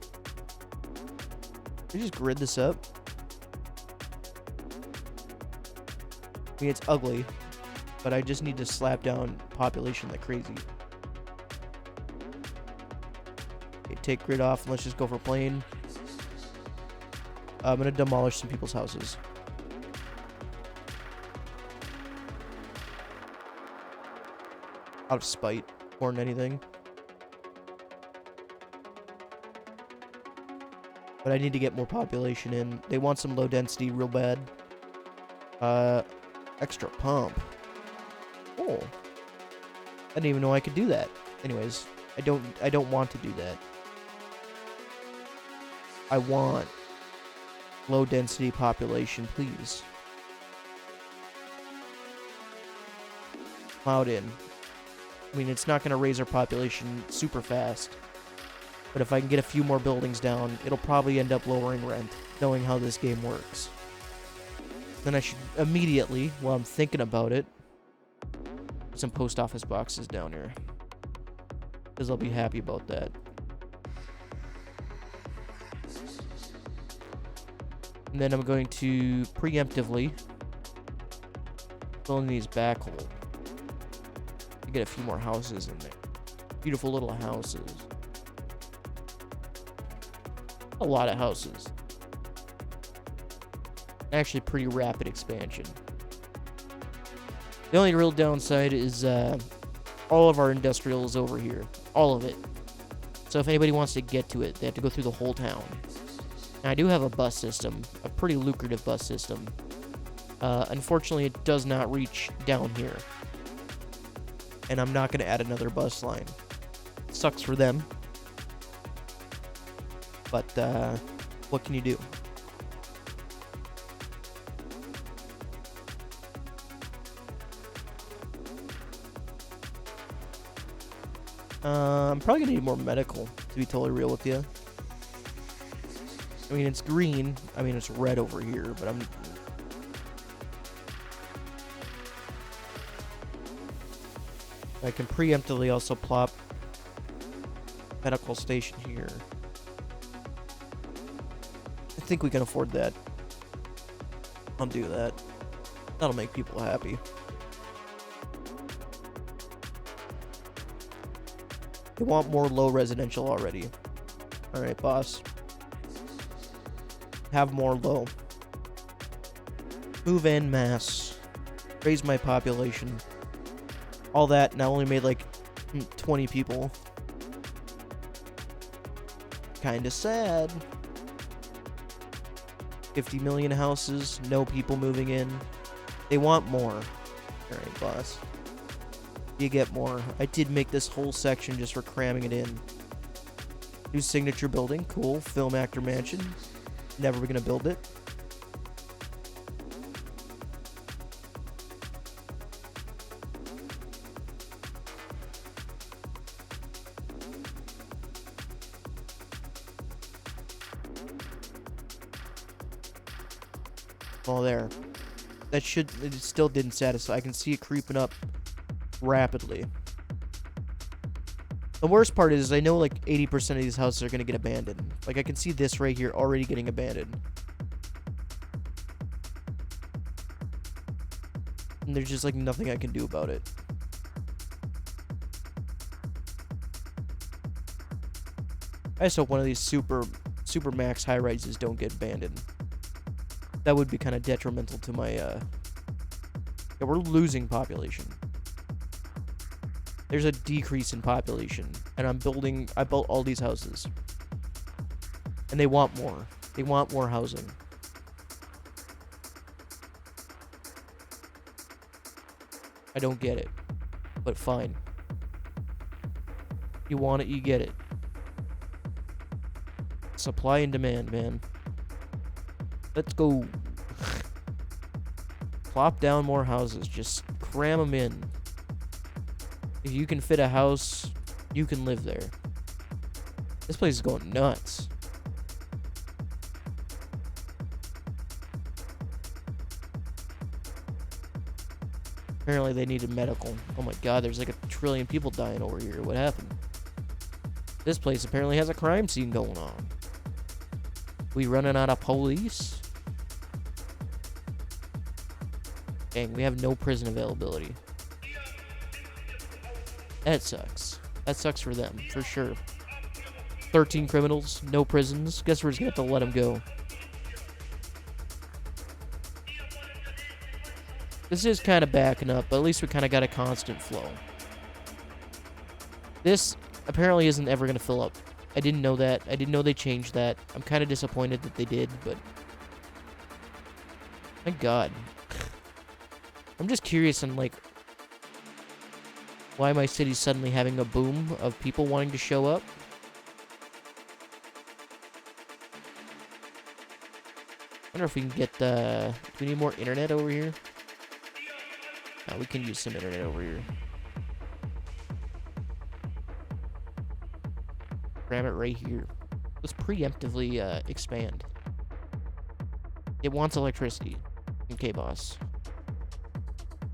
Speaker 1: Can we just grid this up? I mean, it's ugly, but I just need to slap down population like crazy. Okay, take grid off and let's just go for plane. I'm gonna demolish some people's houses. Out of spite, more than anything. But I need to get more population in. They want some low density real bad. Extra pump. Oh. I didn't even know I could do that. Anyways, I don't want to do that. I want low density population, please. Cloud in. I mean, it's not going to raise our population super fast. But if I can get a few more buildings down, it'll probably end up lowering rent, knowing how this game works. Then I should immediately, while I'm thinking about it, put some post office boxes down here. Because I'll be happy about that. And then I'm going to preemptively fill in these back holes. To get a few more houses in there. Beautiful little houses. A lot of houses. Actually, pretty rapid expansion. The only real downside is all of our industrial is over here. All of it. So if anybody wants to get to it, they have to go through the whole town. Now, I do have a bus system. A pretty lucrative bus system. Unfortunately, it does not reach down here. And I'm not going to add another bus line. Sucks for them. But, what can you do? I'm probably gonna need more medical, to be totally real with you. I mean, it's green. I mean, it's red over here, but I can preemptively also plop medical station here. I think we can afford that. I'll do that. That'll make people happy. They want more low residential already. Alright, boss. Have more low. Move in mass. Raise my population. All that, and I only made like 20 people. Kinda sad. 50 million houses, no people moving in. They want more. Alright, boss. You get more. I did make this whole section just for cramming it in. New signature building. Cool. Film actor mansion. Never gonna build it. Oh, there. That should... It still didn't satisfy. I can see it creeping up rapidly. The worst part is I know like 80% of these houses are going to get abandoned. Like I can see this right here already getting abandoned. And there's just like nothing I can do about it. I just hope one of these super max high rises don't get abandoned. That would be kind of detrimental to my yeah, we're losing population. There's a decrease in population, and I built all these houses. And they want more. They want more housing. I don't get it. But fine. You want it, you get it. Supply and demand, man. Let's go. Plop down more houses. Just cram them in. If you can fit a house, you can live there. This place is going nuts. Apparently they needed medical. Oh my god, there's like 1 trillion people dying over here. What happened? This place apparently has a crime scene going on. We running out of police? Dang, we have no prison availability. That sucks. That sucks for them, for sure. 13 criminals, no prisons. Guess we're just gonna have to let them go. This is kind of backing up, but at least we kind of got a constant flow. This apparently isn't ever gonna fill up. I didn't know that. I didn't know they changed that. I'm kind of disappointed that they did, but... My god. I'm just curious on, like... why my city's suddenly having a boom of people wanting to show up. I wonder if we can get the... Do we need more internet over here? Oh, we can use some internet over here. Ram it right here. Let's preemptively expand. It wants electricity. Okay, boss.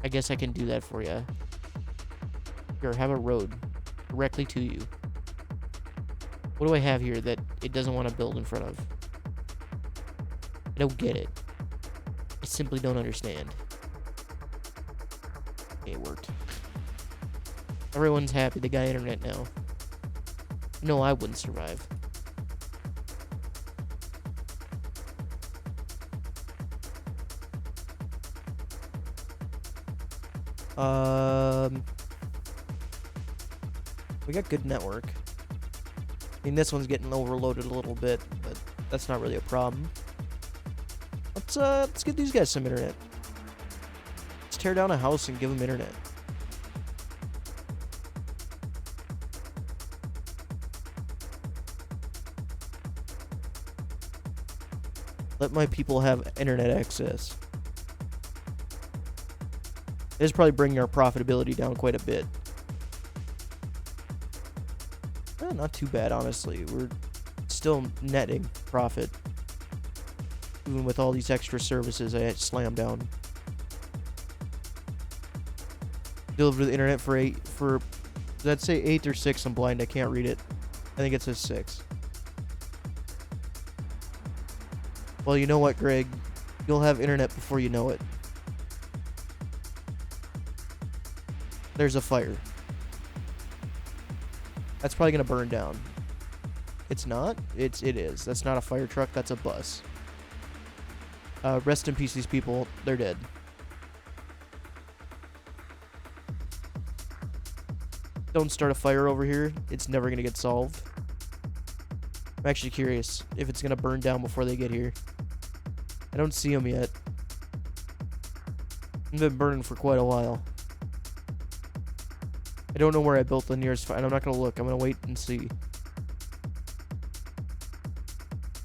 Speaker 1: I guess I can do that for you. Here, have a road directly to you. What do I have here that it doesn't want to build in front of? I don't get it. I simply don't understand. Okay, it worked. Everyone's happy. They got internet now. No, I wouldn't survive. We got good network. I mean, this one's getting overloaded a little bit, but that's not really a problem. Let's get these guys some internet. Let's tear down a house and give them internet. Let my people have internet access. This is probably bringing our profitability down quite a bit. Not too bad, honestly. We're still netting profit. Even with all these extra services I had slammed down. Deliver the internet for let's say 8 or 6. I'm blind, I can't read it. I think it says 6. Well, you know what, Greg? You'll have internet before you know it. There's a fire. That's probably gonna burn down. It's not? It is. That's not a fire truck, that's a bus. Rest in peace, these people. They're dead. Don't start a fire over here. It's never gonna get solved. I'm actually curious if it's gonna burn down before they get here. I don't see them yet. They've been burning for quite a while. I don't know where I built the nearest fire, and I'm not gonna look. I'm gonna wait and see.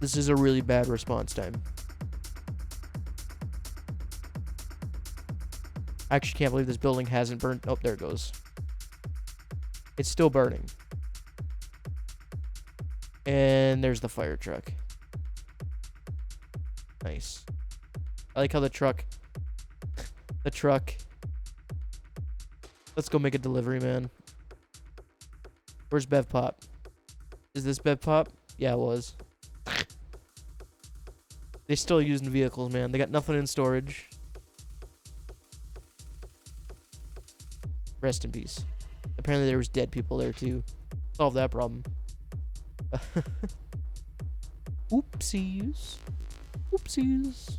Speaker 1: This is a really bad response time. I actually can't believe this building hasn't burned. Oh, there it goes. It's still burning. And there's the fire truck. Nice. I like how the truck... Let's go make a delivery, man. Where's Bev Pop? Is this Bev Pop? Yeah, it was. They're still using vehicles, man. They got nothing in storage. Rest in peace. Apparently there was dead people there, too. Solve that problem. Oopsies. Oopsies.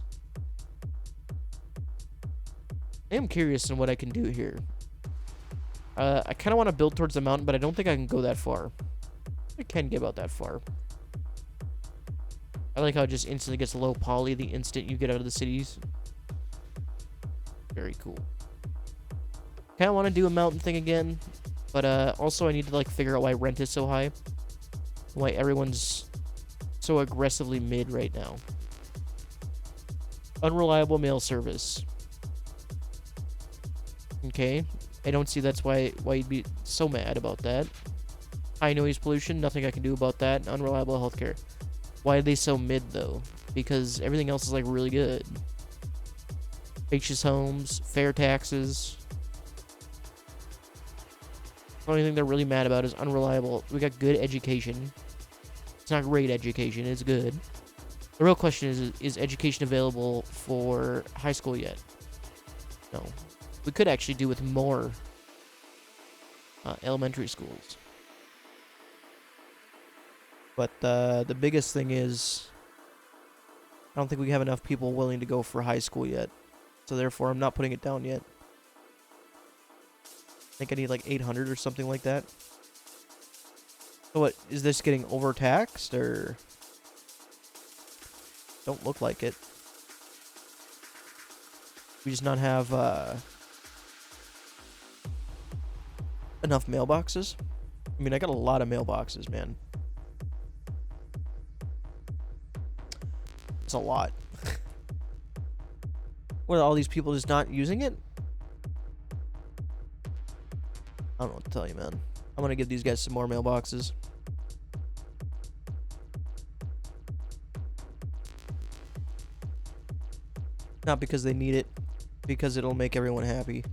Speaker 1: I am curious on what I can do here. I kind of want to build towards the mountain, but I don't think I can go that far. I can get about that far. I like how it just instantly gets low poly the instant you get out of the cities. Very cool. Kind of want to do a mountain thing again, but also I need to like figure out why rent is so high. Why everyone's so aggressively mid right now. Unreliable mail service. Okay. I don't see that's why you'd be so mad about that. High noise pollution, nothing I can do about that. Unreliable healthcare. Why are they so mid though? Because everything else is like really good. Spacious homes, fair taxes. The only thing they're really mad about is unreliable. We got good education. It's not great education, it's good. The real question is education available for high school yet? No. We could actually do with more elementary schools. But the biggest thing is, I don't think we have enough people willing to go for high school yet. So therefore, I'm not putting it down yet. I think I need like 800 or something like that. So what, is this getting overtaxed or? Don't look like it. We just not have enough mailboxes. I mean, I got a lot of mailboxes, man. It's a lot. What, are all these people just not using it? I don't know what to tell you, man. I'm gonna give these guys some more mailboxes. Not because they need it, because it'll make everyone happy.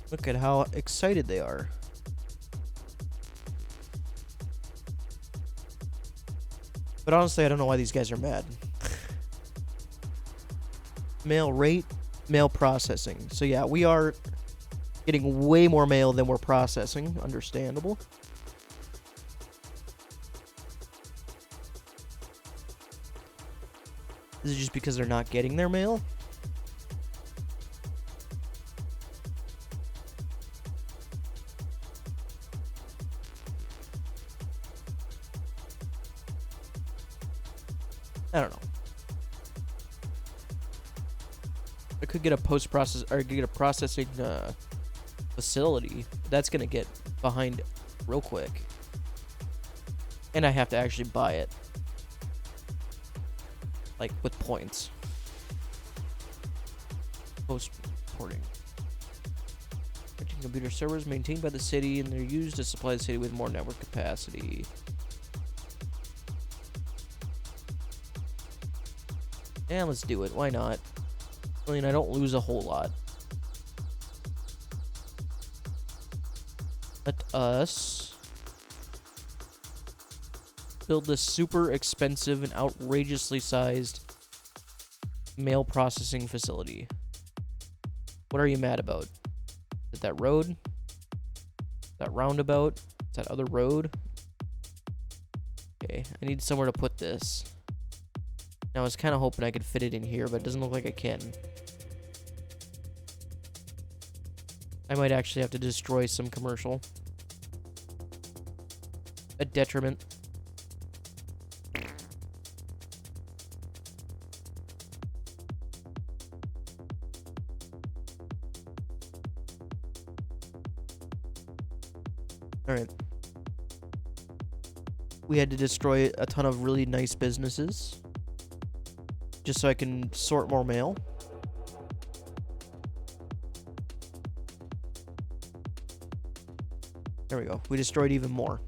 Speaker 1: Look at how excited they are. But honestly, I don't know why these guys are mad. Mail rate, mail processing. So yeah, we are getting way more mail than we're processing. Understandable. Is it just because they're not getting their mail? I don't know. I could get a post-process, or I could get a processing facility. That's gonna get behind real quick. And I have to actually buy it. Like, with points. Post-porting. Computer servers maintained by the city, and they're used to supply the city with more network capacity. Yeah, let's do it. Why not? I mean, I don't lose a whole lot. Let us build this super expensive and outrageously sized mail processing facility. What are you mad about? Is it that road? That roundabout? Is that other road? Okay, I need somewhere to put this. Now, I was kind of hoping I could fit it in here, but it doesn't look like I can. I might actually have to destroy some commercial. A detriment. Alright. We had to destroy a ton of really nice businesses. Just so I can sort more mail. There we go. We destroyed even more.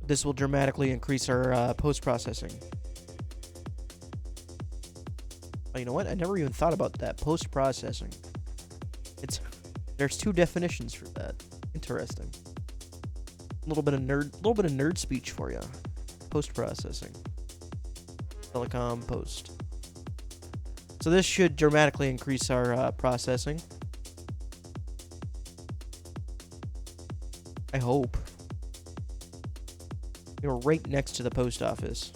Speaker 1: This will dramatically increase our post-processing. Oh, you know what? I never even thought about that. Post-processing. There's two definitions for that. Interesting. A little bit of nerd speech for you. Post-processing. Telecom post. So this should dramatically increase our processing. I hope. We're right next to the post office.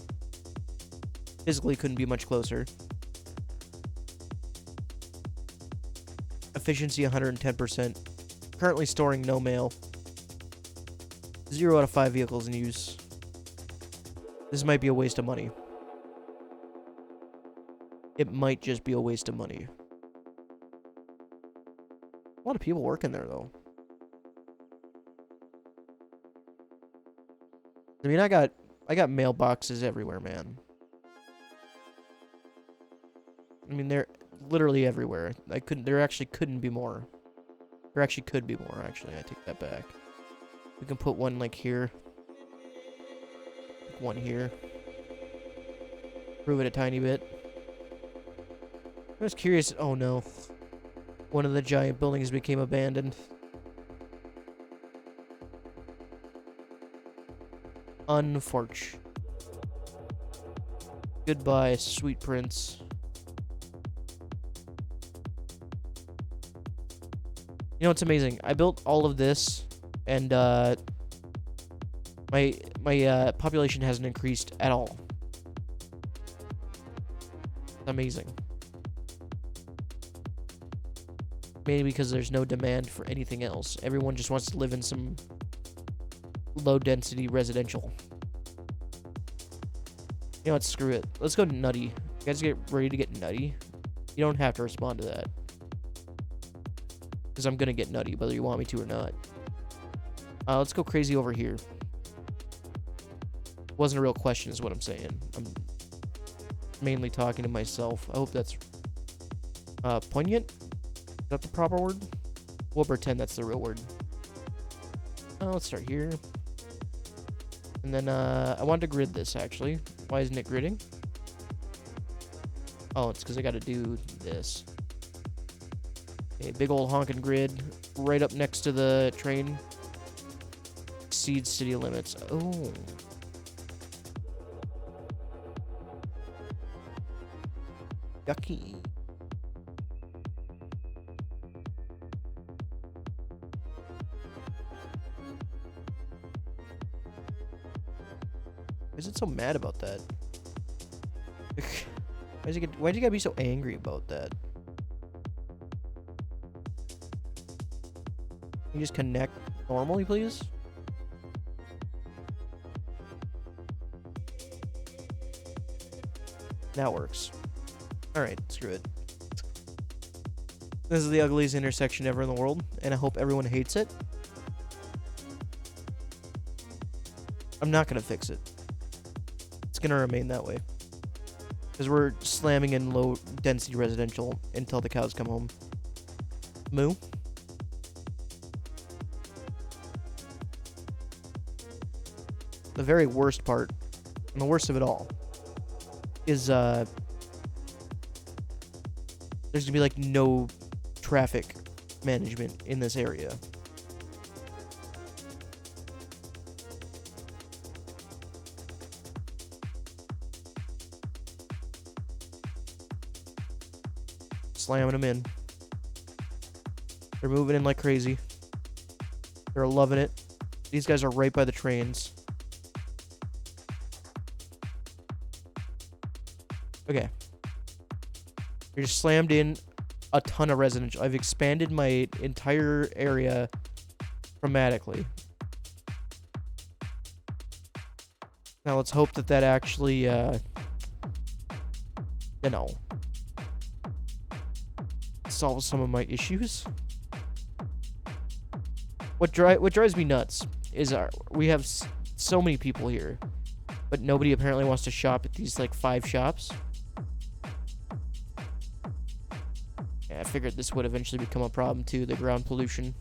Speaker 1: Physically couldn't be much closer. Efficiency 110%. Currently storing no mail. 0 out of 5 vehicles in use. This might be a waste of money. It might just be a waste of money. A lot of people working there, though. I mean, I got mailboxes everywhere, man. I mean, they're literally everywhere. There actually couldn't be more. There actually could be more, actually. I take that back. We can put one, like, here. One here. Improve it a tiny bit. I was curious. Oh, no. One of the giant buildings became abandoned. Unfortunate. Goodbye, sweet prince. You know what's amazing? I built all of this, and my population hasn't increased at all. Amazing. Maybe because there's no demand for anything else. Everyone just wants to live in some low-density residential. You know what? Screw it. Let's go nutty. You guys get ready to get nutty? You don't have to respond to that. Because I'm going to get nutty, whether you want me to or not. Let's go crazy over here. Wasn't a real question is what I'm saying. I'm mainly talking to myself. I hope that's poignant. Is that the proper word? We'll pretend that's the real word. Let's start here. And then I wanted to grid this, actually. Why isn't it gridding? Oh, it's because I got to do this. Okay, big old honking grid right up next to the train. Exceeds city limits. Oh. Yucky. Why is it so mad about that? Why'd you gotta be so angry about that? Can you just connect normally, please? That works. Alright, screw it. This is the ugliest intersection ever in the world, and I hope everyone hates it. I'm not gonna fix it. It's gonna remain that way. Because we're slamming in low-density residential until the cows come home. Moo. The very worst part, and the worst of it all, is there's gonna be like no traffic management in this area. Slamming them in. They're moving in like crazy. They're loving it. These guys are right by the trains. Okay. You're just slammed in a ton of residential. I've expanded my entire area dramatically. Now let's hope that actually, you know, solves some of my issues. What drives me nuts is we have so many people here, but nobody apparently wants to shop at these like 5 shops. Yeah, I figured this would eventually become a problem too, the ground pollution.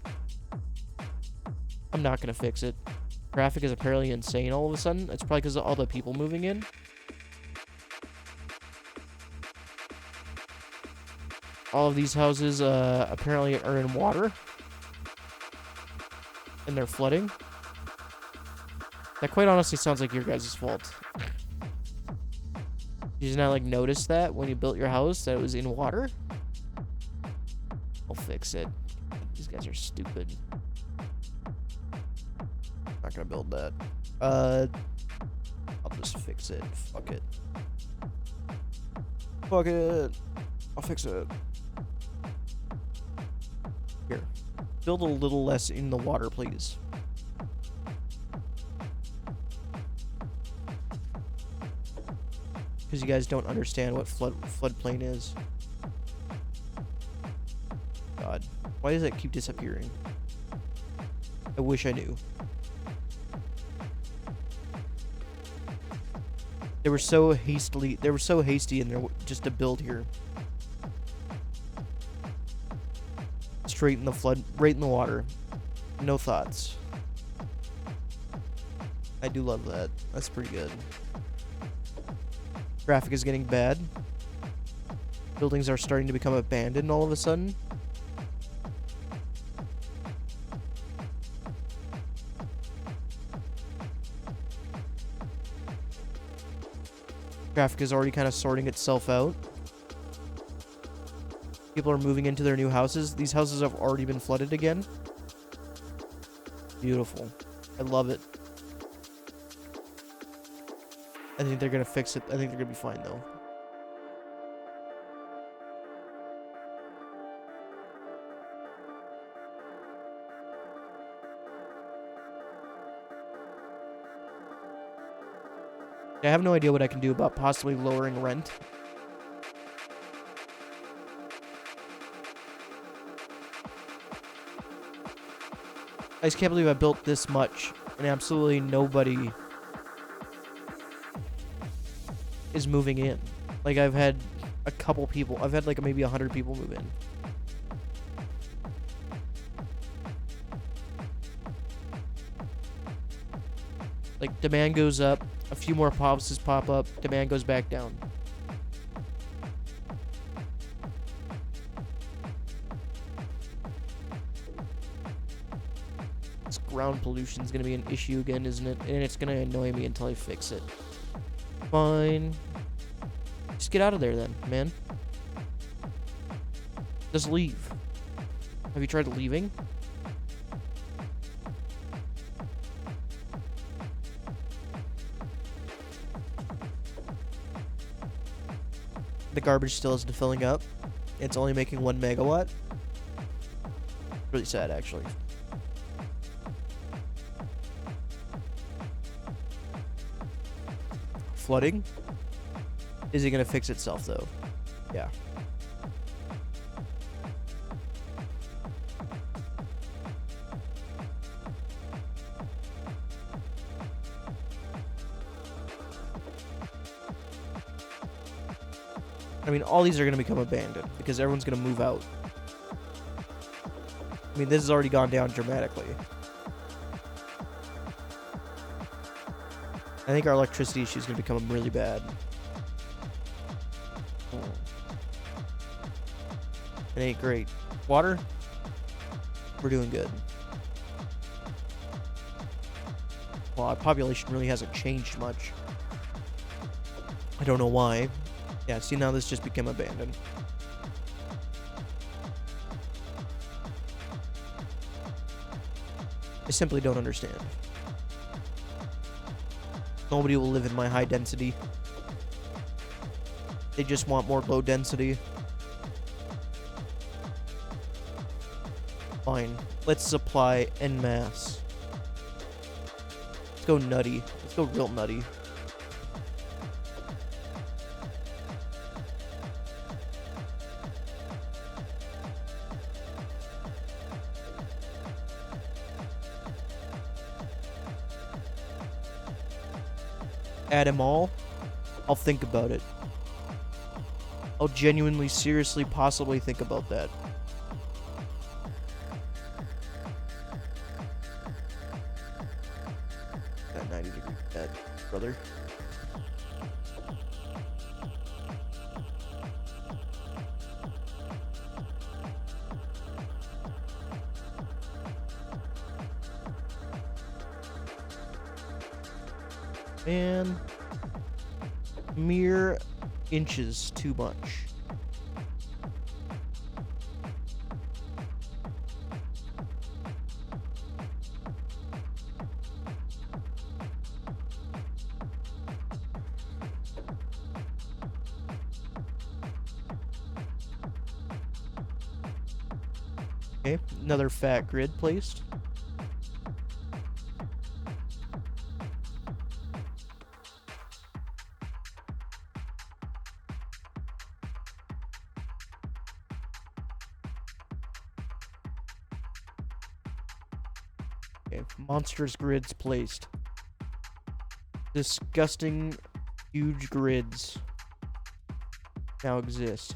Speaker 1: I'm not gonna fix it. Traffic is apparently insane all of a sudden. It's probably because of all the people moving in. All of these houses apparently are in water. And they're flooding. That quite honestly sounds like your guys' fault. Did you not like notice that when you built your house that it was in water? I'll fix it. These guys are stupid. Not gonna build that. I'll just fix it. Fuck it. Fuck it. I'll fix it. Here. Build a little less in the water, please. Because you guys don't understand what floodplain is. God. Why does it keep disappearing? I wish I knew. They were so hasty in there just to build here. Straight in the flood, right in the water. No thoughts. I do love that. That's pretty good. Traffic is getting bad. Buildings are starting to become abandoned all of a sudden. Traffic is already kind of sorting itself out. People are moving into their new houses. These houses have already been flooded again. Beautiful. I love it. I think they're gonna fix it. I think they're gonna be fine though. I have no idea what I can do about possibly lowering rent. I just can't believe I built this much and absolutely nobody is moving in. Like, I've had a couple people. I've had like maybe 100 people move in. Like, demand goes up, a few more houses pop up, demand goes back down. This ground pollution is going to be an issue again, isn't it? And it's going to annoy me until I fix it. Fine. Just get out of there then, man. Just leave. Have you tried leaving? The garbage still isn't filling up. It's only making 1 megawatt. Really sad, actually. Flooding? Is it gonna fix itself, though? Yeah. I mean, all these are going to become abandoned because everyone's going to move out. I mean, this has already gone down dramatically. I think our electricity issue is going to become really bad. It ain't great. Water? We're doing good. Well, our population really hasn't changed much. I don't know why. Yeah, see, now this just became abandoned. I simply don't understand. Nobody will live in my high density. They just want more low density. Fine. Let's supply en masse. Let's go nutty. Let's go real nutty. Add them all, I'll think about it. I'll genuinely, seriously, possibly think about that. That 90-degree bed, brother. And mere inches too much. Okay, another fat grid placed. Monstrous grids placed. Disgusting, huge grids now exist.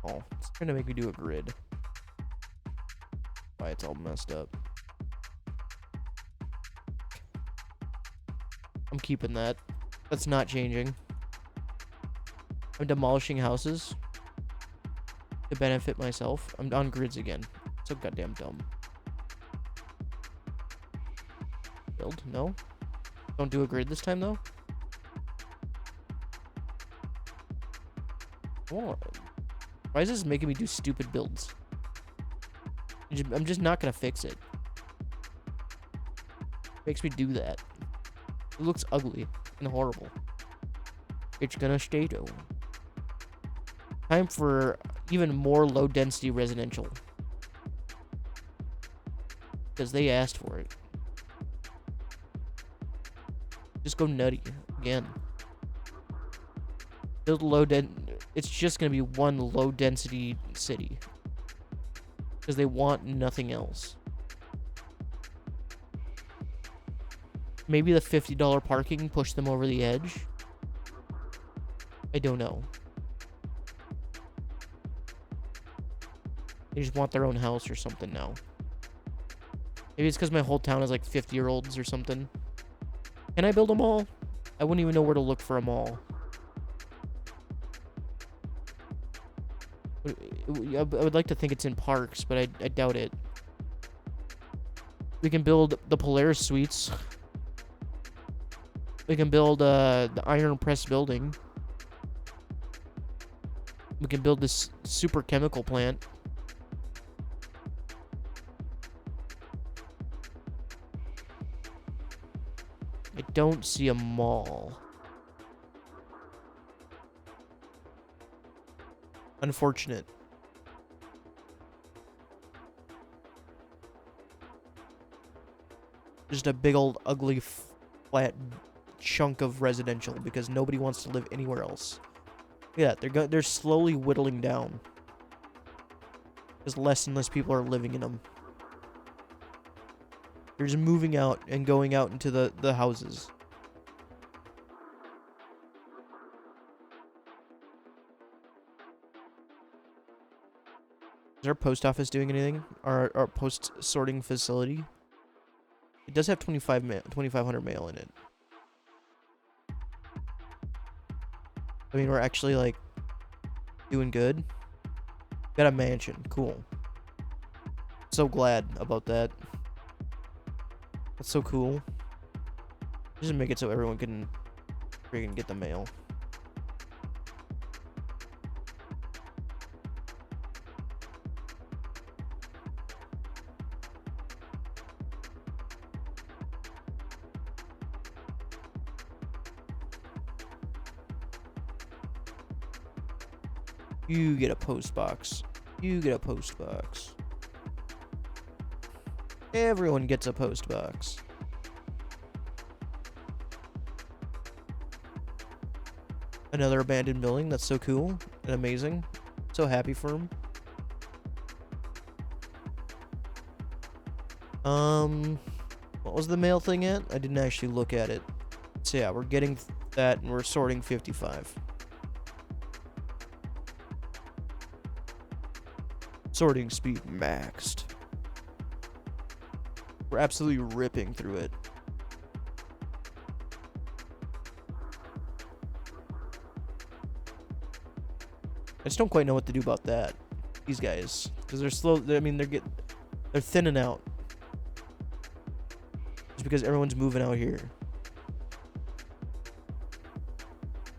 Speaker 1: Oh, it's trying to make me do a grid. Why it's all messed up. I'm keeping that. That's not changing. I'm demolishing houses to benefit myself. I'm on grids again. So goddamn dumb. Build? No? Don't do a grid this time, though? Come on. Why is this making me do stupid builds? I'm just not gonna fix it. Makes me do that. It looks ugly and horrible. It's gonna stay though. Time for even more low density residential. Because they asked for it. Just go nutty again. Build it's just gonna be one low density city. Because they want nothing else. Maybe the $50 parking pushed them over the edge. I don't know. They just want their own house or something now. Maybe it's because my whole town is like 50-year-olds or something. Can I build a mall? I wouldn't even know where to look for a mall. I would like to think it's in parks, but I doubt it. We can build the Polaris Suites. We can build the Iron Press building. We can build this super chemical plant. I don't see a mall. Unfortunate. Just a big old ugly flat chunk of residential because nobody wants to live anywhere else. Yeah, they're slowly whittling down. Because less and less people are living in them. They're just moving out and going out into the houses. Is our post office doing anything? Our post sorting facility? It does have 2,500 mail in it. I mean, we're actually, like, doing good. Got a mansion. Cool. So glad about that. That's so cool. Just make it so everyone can freaking get the mail. You get a post box. You get a post box. Everyone gets a post box. Another abandoned building. That's so cool and amazing. So happy for him. What was the mail thing at? I didn't actually look at it. So yeah, we're getting that and we're sorting 55. Sorting speed maxed. We're absolutely ripping through it. I just don't quite know what to do about that. These guys, because they're slow. I mean, they're thinning out. Just because everyone's moving out here.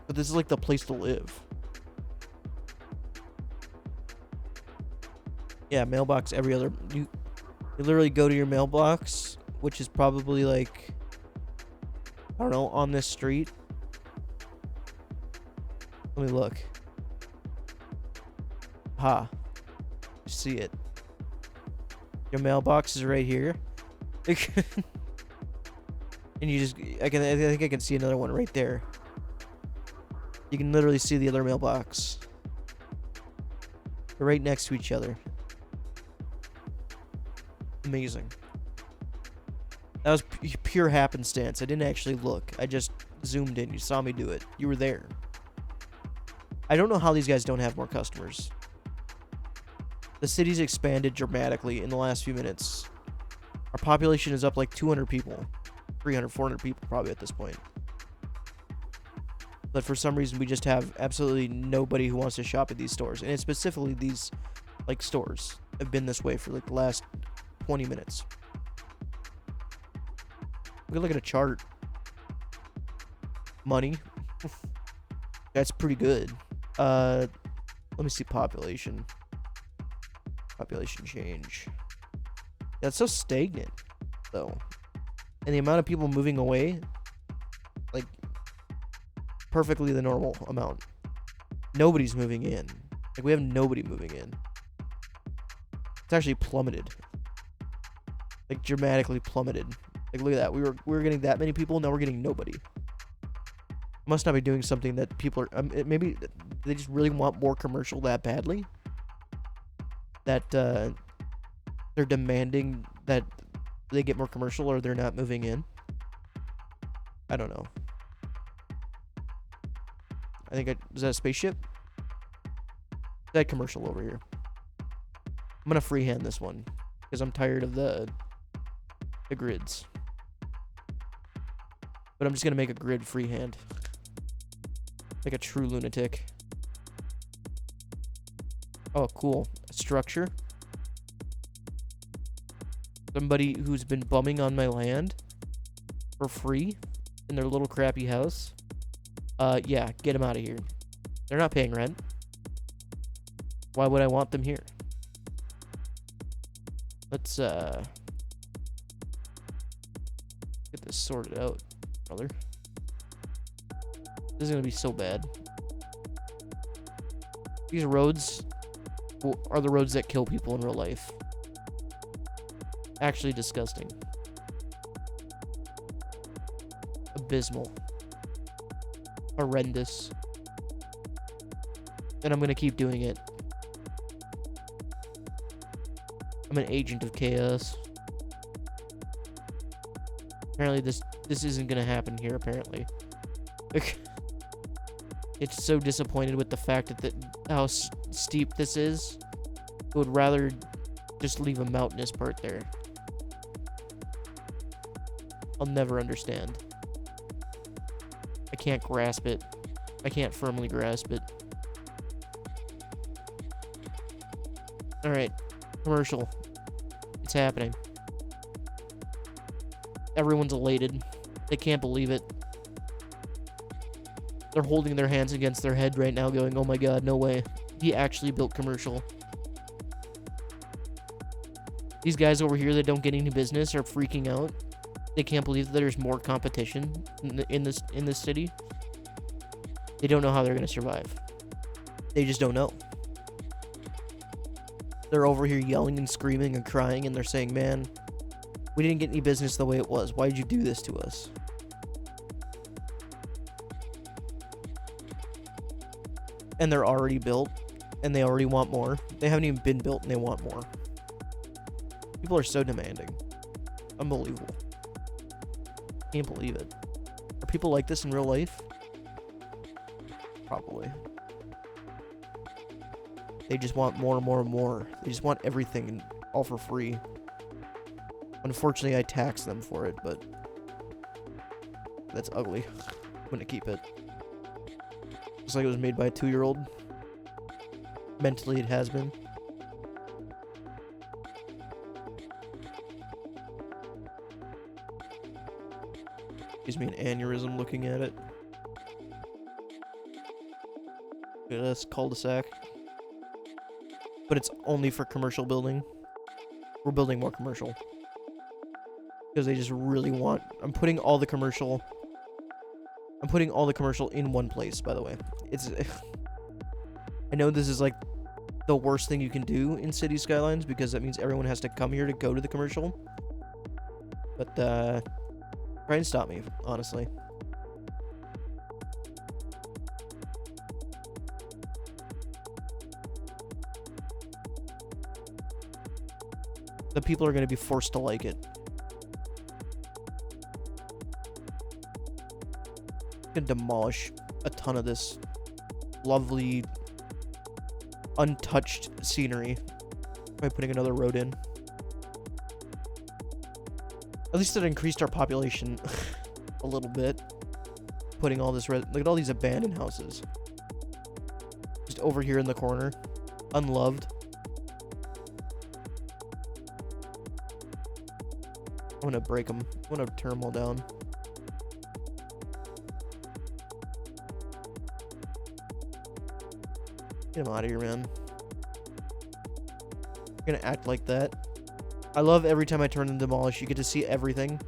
Speaker 1: But this is like the place to live. Yeah, mailbox every other. You literally go to your mailbox, which is probably like, I don't know, on this street. Let me look. Ha. See it. Your mailbox is right here. And you just, I think I can see another one right there. You can literally see the other mailbox. They're right next to each other. Amazing. That was pure happenstance. I didn't actually look. I just zoomed in. You saw me do it. You were there. I don't know how these guys don't have more customers. The city's expanded dramatically in the last few minutes. Our population is up like 200 people. 300, 400 people probably at this point. But for some reason, we just have absolutely nobody who wants to shop at these stores. And it's specifically these, like, stores have been this way for, like, the last 20 minutes. We can look at a chart. Money. That's pretty good. Let me see population. Population change. Yeah, it's so stagnant, though. And the amount of people moving away, like, perfectly the normal amount. Nobody's moving in. Like, we have nobody moving in. It's actually plummeted. Like, dramatically plummeted. Like, look at that. We were getting that many people, now we're getting nobody. Must not be doing something that people are... maybe they just really want more commercial that badly. That, they're demanding that they get more commercial or they're not moving in. I don't know. I think is that a spaceship? That commercial over here. I'm gonna freehand this one because I'm tired of the grids. But I'm just gonna make a grid freehand. Like a true lunatic. Oh, cool. A structure. Somebody who's been bumming on my land for free in their little crappy house. Yeah, get them out of here. They're not paying rent. Why would I want them here? Let's, get this sorted out, brother. This is gonna be so bad. These roads are the roads that kill people in real life. Actually disgusting. Abysmal. Horrendous. And I'm gonna keep doing it. I'm an agent of chaos. Apparently this isn't gonna happen here, apparently. It's so disappointed with the fact that how steep this is. I would rather just leave a mountainous part there. I'll never understand. I can't grasp it. I can't firmly grasp it. Alright. Commercial. It's happening. Everyone's elated. They can't believe it. They're holding their hands against their head right now going, oh my god, no way. He actually built commercial. These guys over here that don't get any business are freaking out. They can't believe that there's more competition in this city. They don't know how they're going to survive. They just don't know. They're over here yelling and screaming and crying, and they're saying, man, we didn't get any business the way it was. Why did you do this to us? And they're already built, and they already want more. They haven't even been built, and they want more. People are so demanding. Unbelievable. Can't believe it. Are people like this in real life? Probably. They just want more and more and more. They just want everything and all for free. Unfortunately, I tax them for it, but that's ugly. I'm gonna keep it. Looks like it was made by a 2-year-old. Mentally, it has been. Gives me an aneurysm looking at it. Look at this cul-de-sac. But it's only for commercial building. We're building more commercial. Because they just really want... I'm putting all the commercial in one place, by the way. It's... I know this is like the worst thing you can do in city skylines because that means everyone has to come here to go to the commercial. But, try and stop me, honestly. The people are going to be forced to like it. I'm going to demolish a ton of this lovely, untouched scenery by putting another road in. At least it increased our population a little bit. Putting all this look at all these abandoned houses. Just over here in the corner. Unloved. I want to break them. I want to tear them all down. Get him out of here, man. You're gonna act like that. I love every time I turn and demolish, you get to see everything.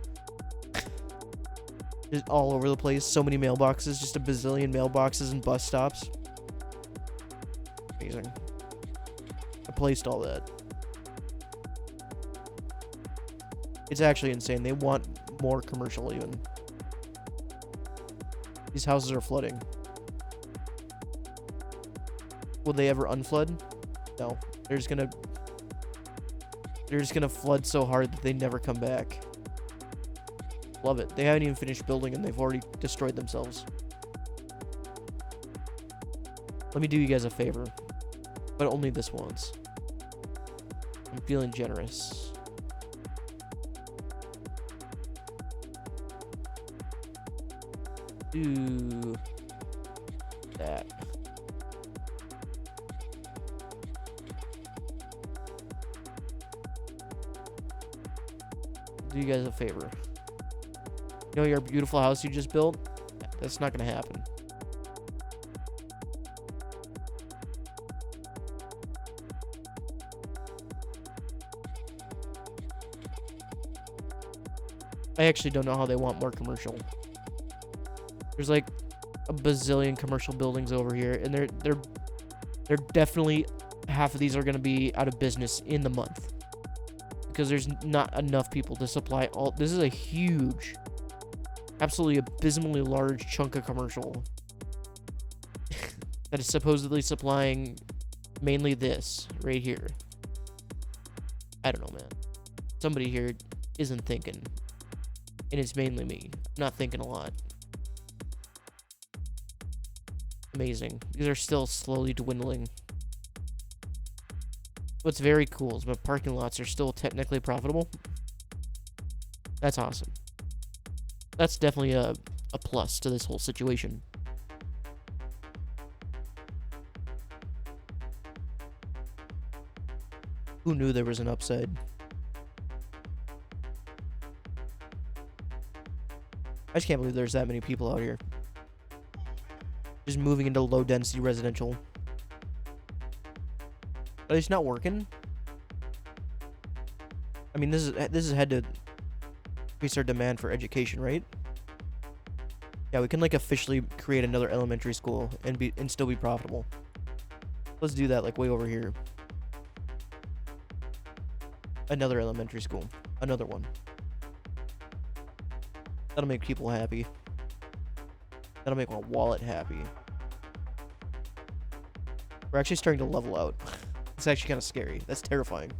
Speaker 1: Just all over the place. So many mailboxes. Just a bazillion mailboxes and bus stops. Amazing. I placed all that. It's actually insane. They want more commercial even. These houses are flooding. Will they ever unflood? No. They're just gonna flood so hard that they never come back. Love it. They haven't even finished building and they've already destroyed themselves. Let me do you guys a favor. But only this once. I'm feeling generous. Do that. Do you guys a favor. You know your beautiful house you just built? That's not gonna happen. I actually don't know how they want more commercial. There's like a bazillion commercial buildings over here, and they're definitely half of these are gonna be out of business in the month because there's not enough people to supply all. This is a huge, absolutely abysmally large chunk of commercial that is supposedly supplying mainly this right here. I don't know, man. Somebody here isn't thinking, and it's mainly me. I'm not thinking a lot. Amazing. These are still slowly dwindling. What's very cool is my parking lots are still technically profitable. That's awesome. That's definitely a plus to this whole situation. Who knew there was an upside? I just can't believe there's that many people out here. Just moving into low density residential. Are they just not working? I mean, this is had to increase our demand for education, right? Yeah, we can like officially create another elementary school and still be profitable. Let's do that like way over here. Another elementary school. Another one. That'll make people happy. That'll make my wallet happy. We're actually starting to level out. It's actually kind of scary. That's terrifying.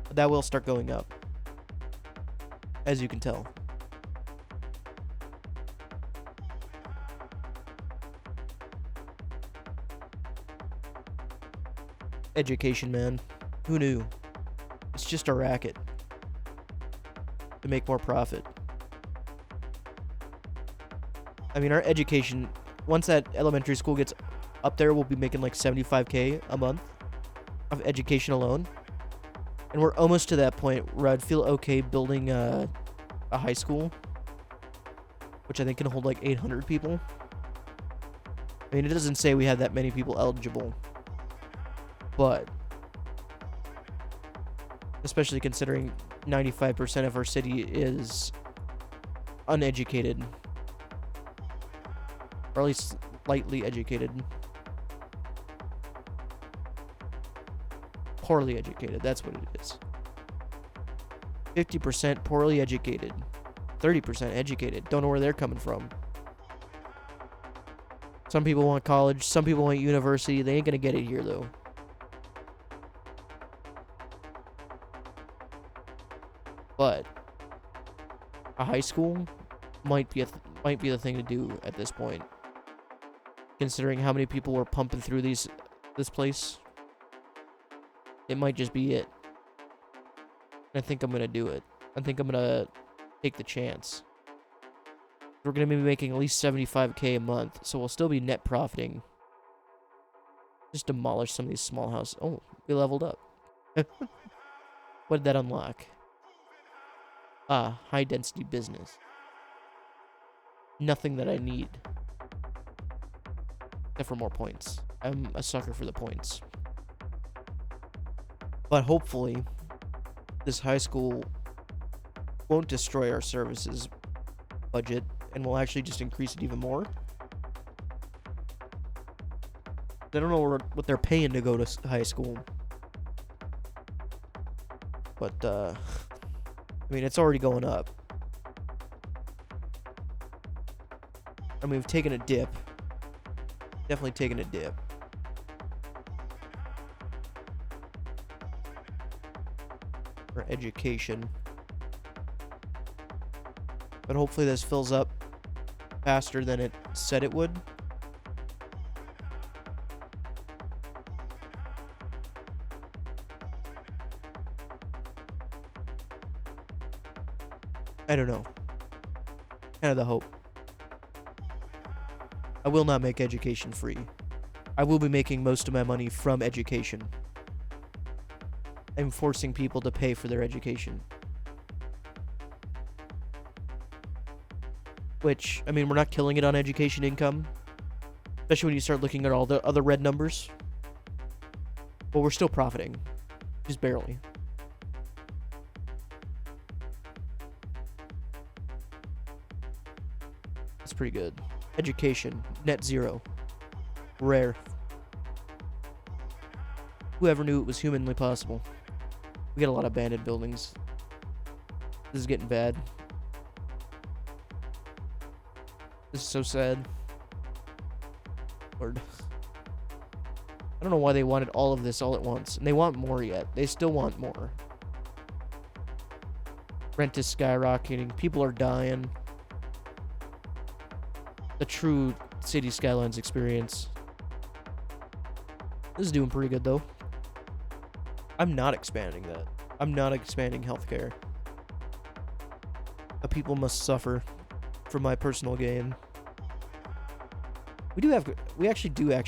Speaker 1: But that will start going up. As you can tell. Education, man. Who knew? It's just a racket. To make more profit. I mean, our education, once that elementary school gets up there, we'll be making like $75K a month of education alone. And we're almost to that point where I'd feel okay building a high school, which I think can hold like 800 people. I mean, it doesn't say we have that many people eligible, but especially considering 95% of our city is uneducated, or at least lightly educated. Poorly educated, that's what it is. 50% poorly educated. 30% educated. Don't know where they're coming from. Some people want college, some people want university. They ain't gonna get it here, though. But a high school might be the thing to do at this point, considering how many people were pumping through this place. It might just be it. I think I'm gonna do it. I think I'm gonna take the chance. We're gonna be making at least 75K a month, so we'll still be net profiting. Just demolish some of these small houses. Oh, we leveled up. What did that unlock? Ah, high density business. Nothing that I need. Except for more points. I'm a sucker for the points. But hopefully, this high school won't destroy our services budget and will actually just increase it even more. I don't know what they're paying to go to high school. But, I mean, it's already going up. I mean, we've taken a dip. Definitely taken a dip. For education. But hopefully this fills up faster than it said it would. I don't know. Kind of the hope. I will not make education free. I will be making most of my money from education. I'm forcing people to pay for their education. Which, I mean, we're not killing it on education income. Especially when you start looking at all the other red numbers. But we're still profiting. Just barely. That's pretty good. Education. Net zero. Rare. Whoever knew it was humanly possible. We got a lot of abandoned buildings. This is getting bad. This is so sad. Lord. I don't know why they wanted all of this all at once. And they want more yet. They still want more. Rent is skyrocketing. People are dying. The true city skylines experience. This is doing pretty good though. I'm not expanding that. I'm not expanding healthcare. The people must suffer for my personal gain. We actually do. I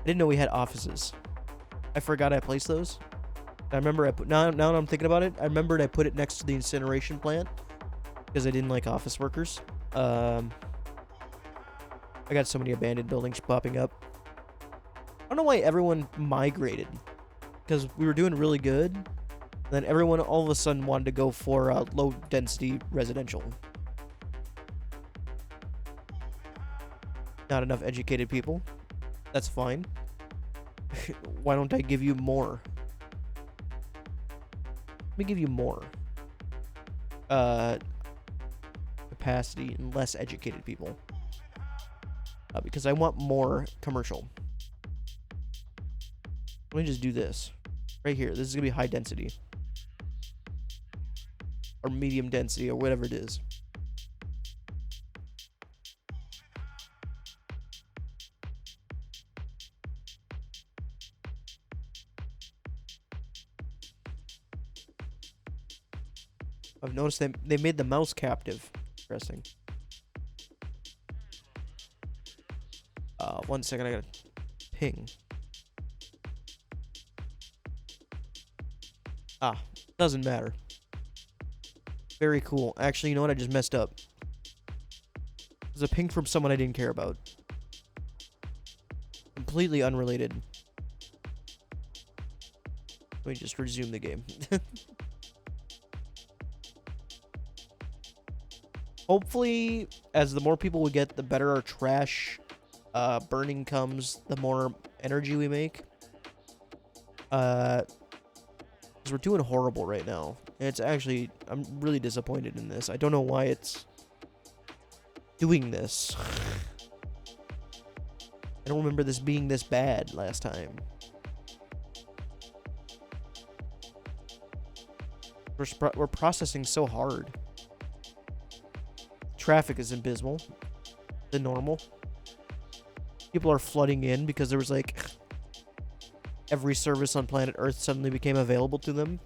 Speaker 1: didn't know we had offices. I forgot I placed those. I remember now that I'm thinking about it, I remembered I put it next to the incineration plant because I didn't like office workers. I got so many abandoned buildings popping up. I don't know why everyone migrated. Because we were doing really good. And then everyone all of a sudden wanted to go for low density residential. Not enough educated people. That's fine. Why don't I give you more? Let me give you more. Capacity and less educated people. Because I want more commercial. Let me just do this. Right here. This is going to be high density. Or medium density, or whatever it is. I've noticed they made the mouse captive. Interesting. 1 second, I gotta ping. Ah, doesn't matter. Very cool. Actually, you know what? I just messed up. There's a ping from someone I didn't care about. Completely unrelated. Let me just resume the game. Hopefully, as the more people we get, the better our trash burning comes, the more energy we make. Because we're doing horrible right now. And it's actually, I'm really disappointed in this. I don't know why it's doing this. I don't remember this being this bad last time. We're processing so hard. Traffic is abysmal. The normal. People are flooding in because there was like every service on planet Earth suddenly became available to them.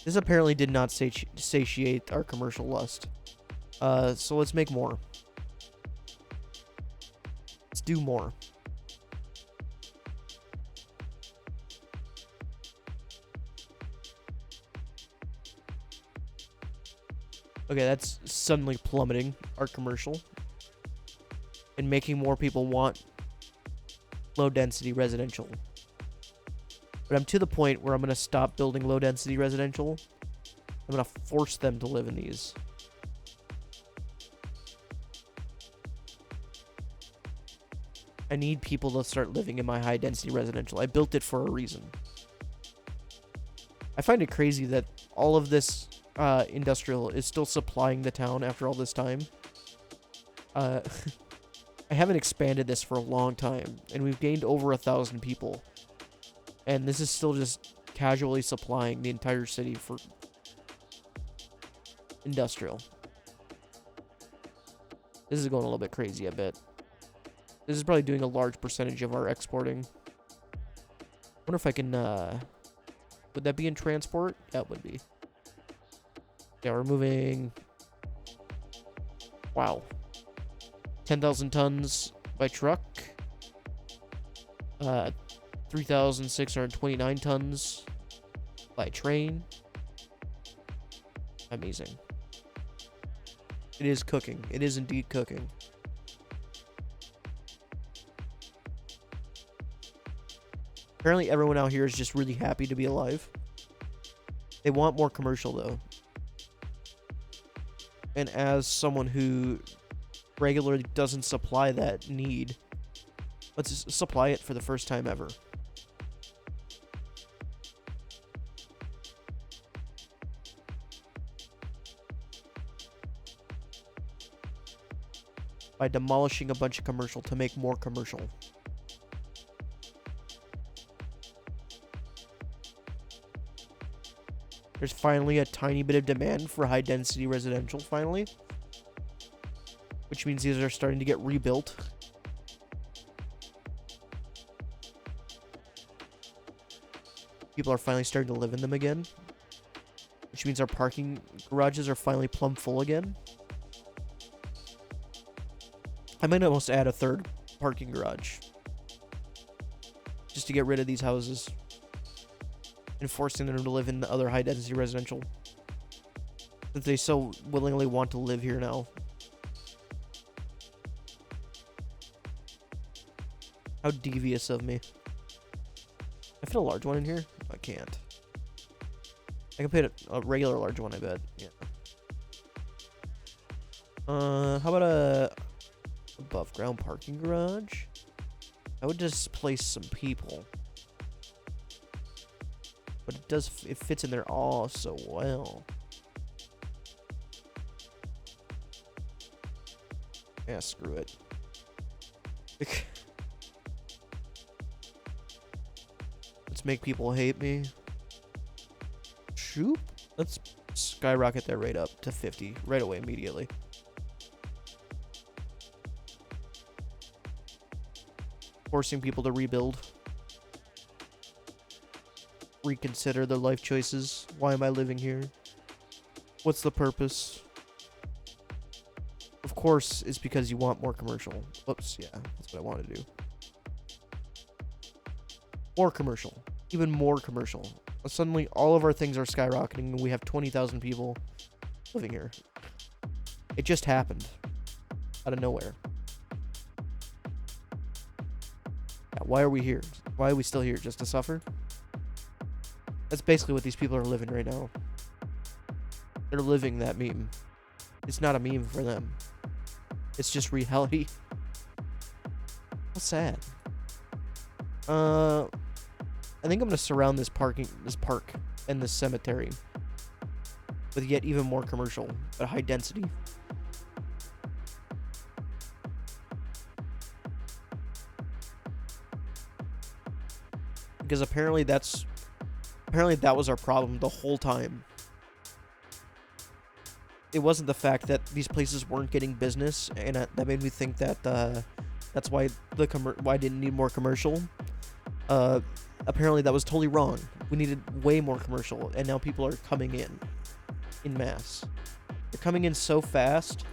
Speaker 1: This apparently did not satiate our commercial lust. So let's make more. Let's do more. Okay, that's suddenly plummeting our commercial. and making more people want low-density residential. But I'm to the point where I'm going to stop building low-density residential. I'm going to force them to live in these. I need people to start living in my high-density residential. I built it for a reason. I find it crazy that all of this industrial is still supplying the town after all this time. I haven't expanded this for a long time, and we've gained over 1,000 people. And this is still just casually supplying the entire city for industrial. This is going a little bit crazy, I bet. This is probably doing a large percentage of our exporting. I wonder if I can, would that be in transport? Yeah, it would be. Yeah, we're moving, wow, 10,000 tons by truck. 3,629 tons by train. Amazing. It is cooking. It is indeed cooking. Apparently everyone out here is just really happy to be alive. They want more commercial though. And as someone who regularly doesn't supply that need, let's supply it for the first time ever. By demolishing a bunch of commercial to make more commercial. There's finally a tiny bit of demand for high density residential finally. Which means these are starting to get rebuilt. People are finally starting to live in them again. Which means our parking garages are finally plumb full again. I might almost add a third parking garage. Just to get rid of these houses. And forcing them to live in the other high density residential. Since they so willingly want to live here now. How devious of me. I fit a large one in here? I can't. I can put a regular large one, I bet. Yeah. How about a above ground parking garage? I would displace some people. But it fits in there all so well. Yeah, screw it. Let's make people hate me. Shoop. Let's skyrocket that rate up to 50 right away, immediately. Forcing people to rebuild. Reconsider their life choices. Why am I living here? What's the purpose? Of course, it's because you want more commercial. Whoops, yeah, that's what I want to do. More commercial. Even more commercial. Suddenly, all of our things are skyrocketing and we have 20,000 people living here. It just happened. Out of nowhere. Yeah, why are we here? Why are we still here? Just to suffer? That's basically what these people are living right now. They're living that meme. It's not a meme for them. It's just reality. How sad. I think I'm gonna surround this park and this cemetery with yet even more commercial, but high density. Because apparently that was our problem the whole time. It wasn't the fact that these places weren't getting business, and that made me think that that's why why I didn't need more commercial. Apparently that was totally wrong. We needed way more commercial, and now people are coming in mass. They're coming in so fast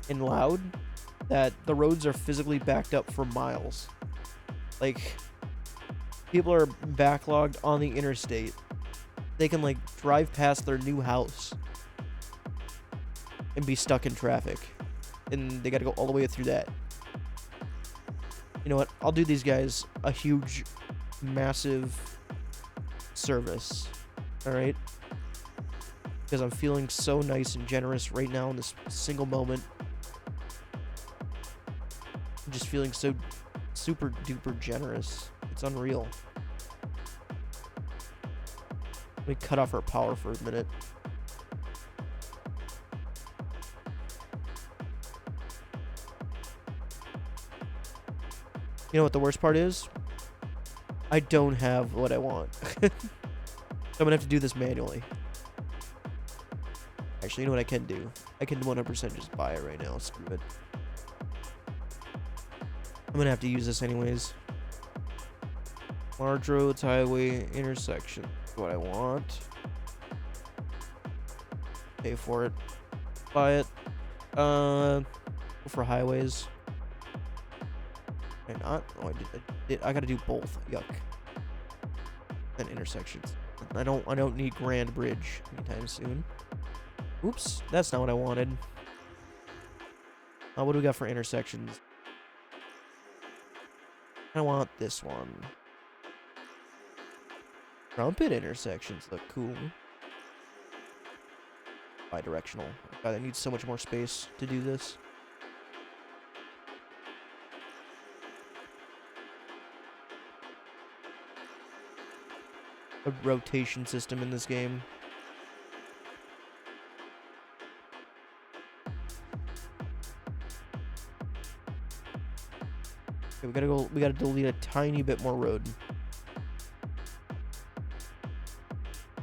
Speaker 1: and loud that the roads are physically backed up for miles. Like, people are backlogged on the interstate. They can, like, drive past their new house and be stuck in traffic. And they gotta go all the way through that. You know what? I'll do these guys a huge, massive service. Alright? Because I'm feeling so nice and generous right now in this single moment. I'm just feeling so super duper generous. It's unreal. Let me cut off our power for a minute. You know what the worst part is? I don't have what I want. So I'm gonna have to do this manually. Actually, you know what I can do? I can 100% just buy it right now. Screw it. I'm gonna have to use this anyways. Large roads, highway, intersection. What I want. Pay for it. Buy it. Go for highways. Can I not? Oh, I gotta do both. Yuck. And intersections. I don't need Grand Bridge anytime soon. Oops, that's not what I wanted. What do we got for intersections? I want this one. Trumpet intersections look cool. Bi-directional. God, I need so much more space to do this. A rotation system in this game. Okay, we gotta delete a tiny bit more road.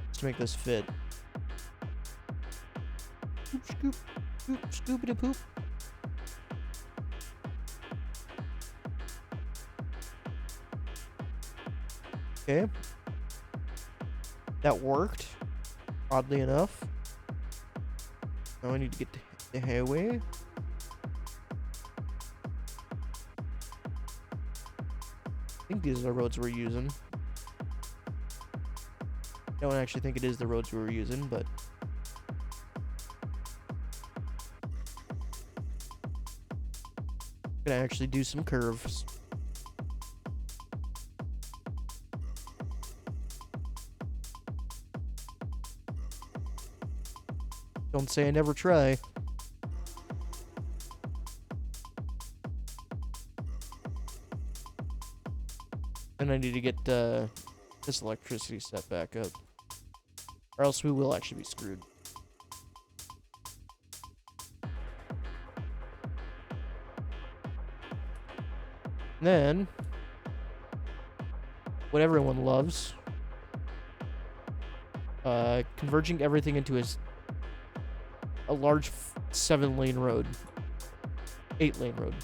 Speaker 1: Just to make this fit. Scoop, scoop, scoop, scoopity poop. Okay. That worked, oddly enough. Now I need to get the highway. I think these are the roads we're using. I don't actually think it is the roads we were using, but... I'm gonna actually do some curves. Don't say I never try. And I need to get this electricity set back up. Or else we will actually be screwed. Then, what everyone loves, converging everything into a large 7-lane road. 8-lane road.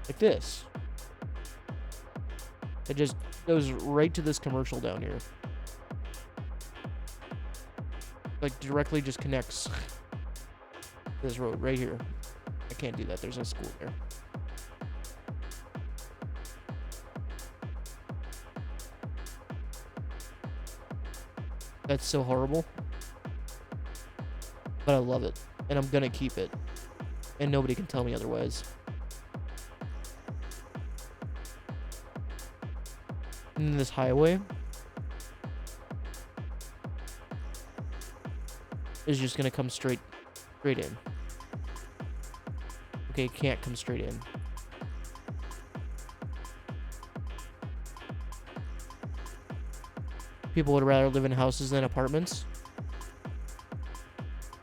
Speaker 1: Like this. It just goes right to this commercial down here. Like, directly just connects this road right here. I can't do that. There's no school there. That's so horrible. But I love it. And I'm gonna keep it. And nobody can tell me otherwise. And then this highway is just gonna come straight in. Okay, it can't come straight in. People would rather live in houses than apartments.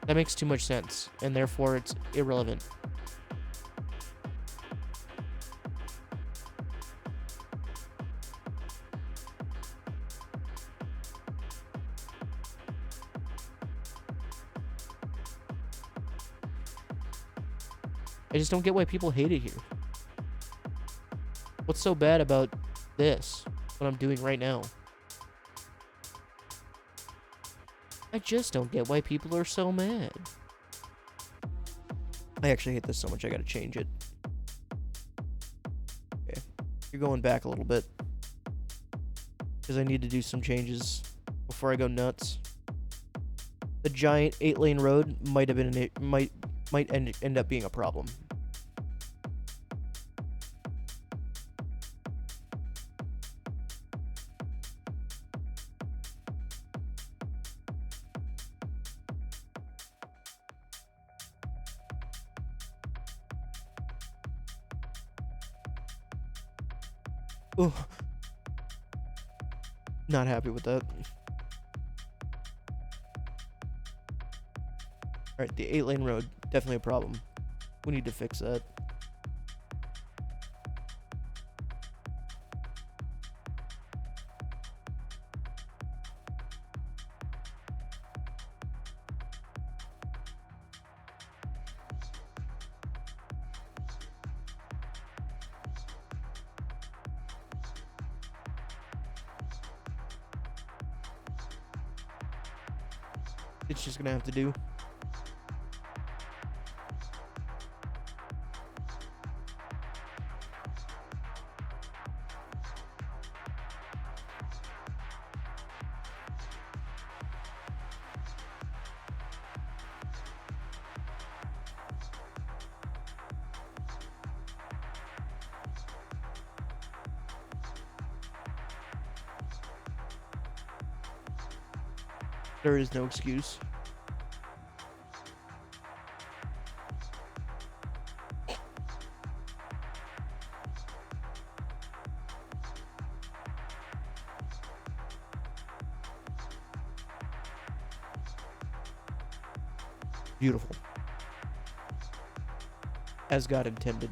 Speaker 1: That makes too much sense, and therefore it's irrelevant. I just don't get why people hate it here. What's so bad about this, what I'm doing right now? I just don't get why people are so mad. I actually hate this so much, I gotta change it. Okay, you're going back a little bit. Because I need to do some changes before I go nuts. The giant 8-lane road might have been might end up being a problem. Ooh. Not happy with that. Alright, the 8-lane road, definitely a problem. We need to fix that. It's just gonna have to do. There is no excuse. Beautiful. As God intended.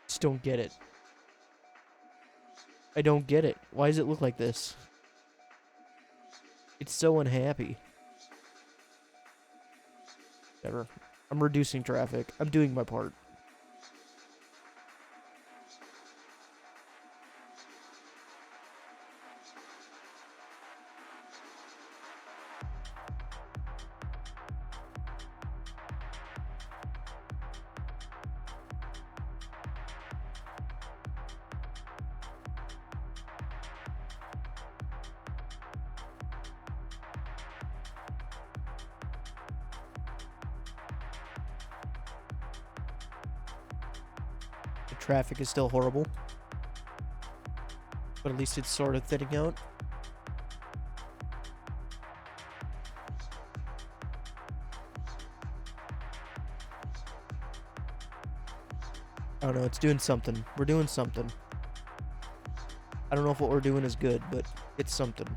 Speaker 1: Just don't get it. I don't get it. Why does it look like this? It's so unhappy. Whatever. I'm reducing traffic. I'm doing my part. The traffic is still horrible. But at least it's sort of thinning out. I don't know, it's doing something. We're doing something. I don't know if what we're doing is good, but it's something.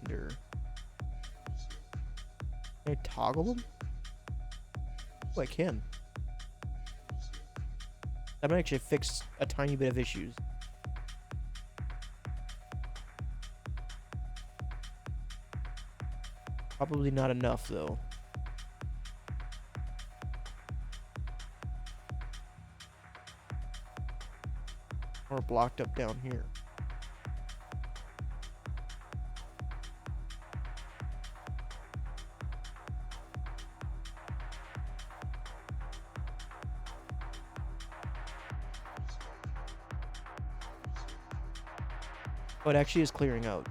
Speaker 1: Wonder. Can I toggle them? Oh, I can. That might actually fix a tiny bit of issues. Probably not enough, though. Or blocked up down here. Oh, it actually is clearing out.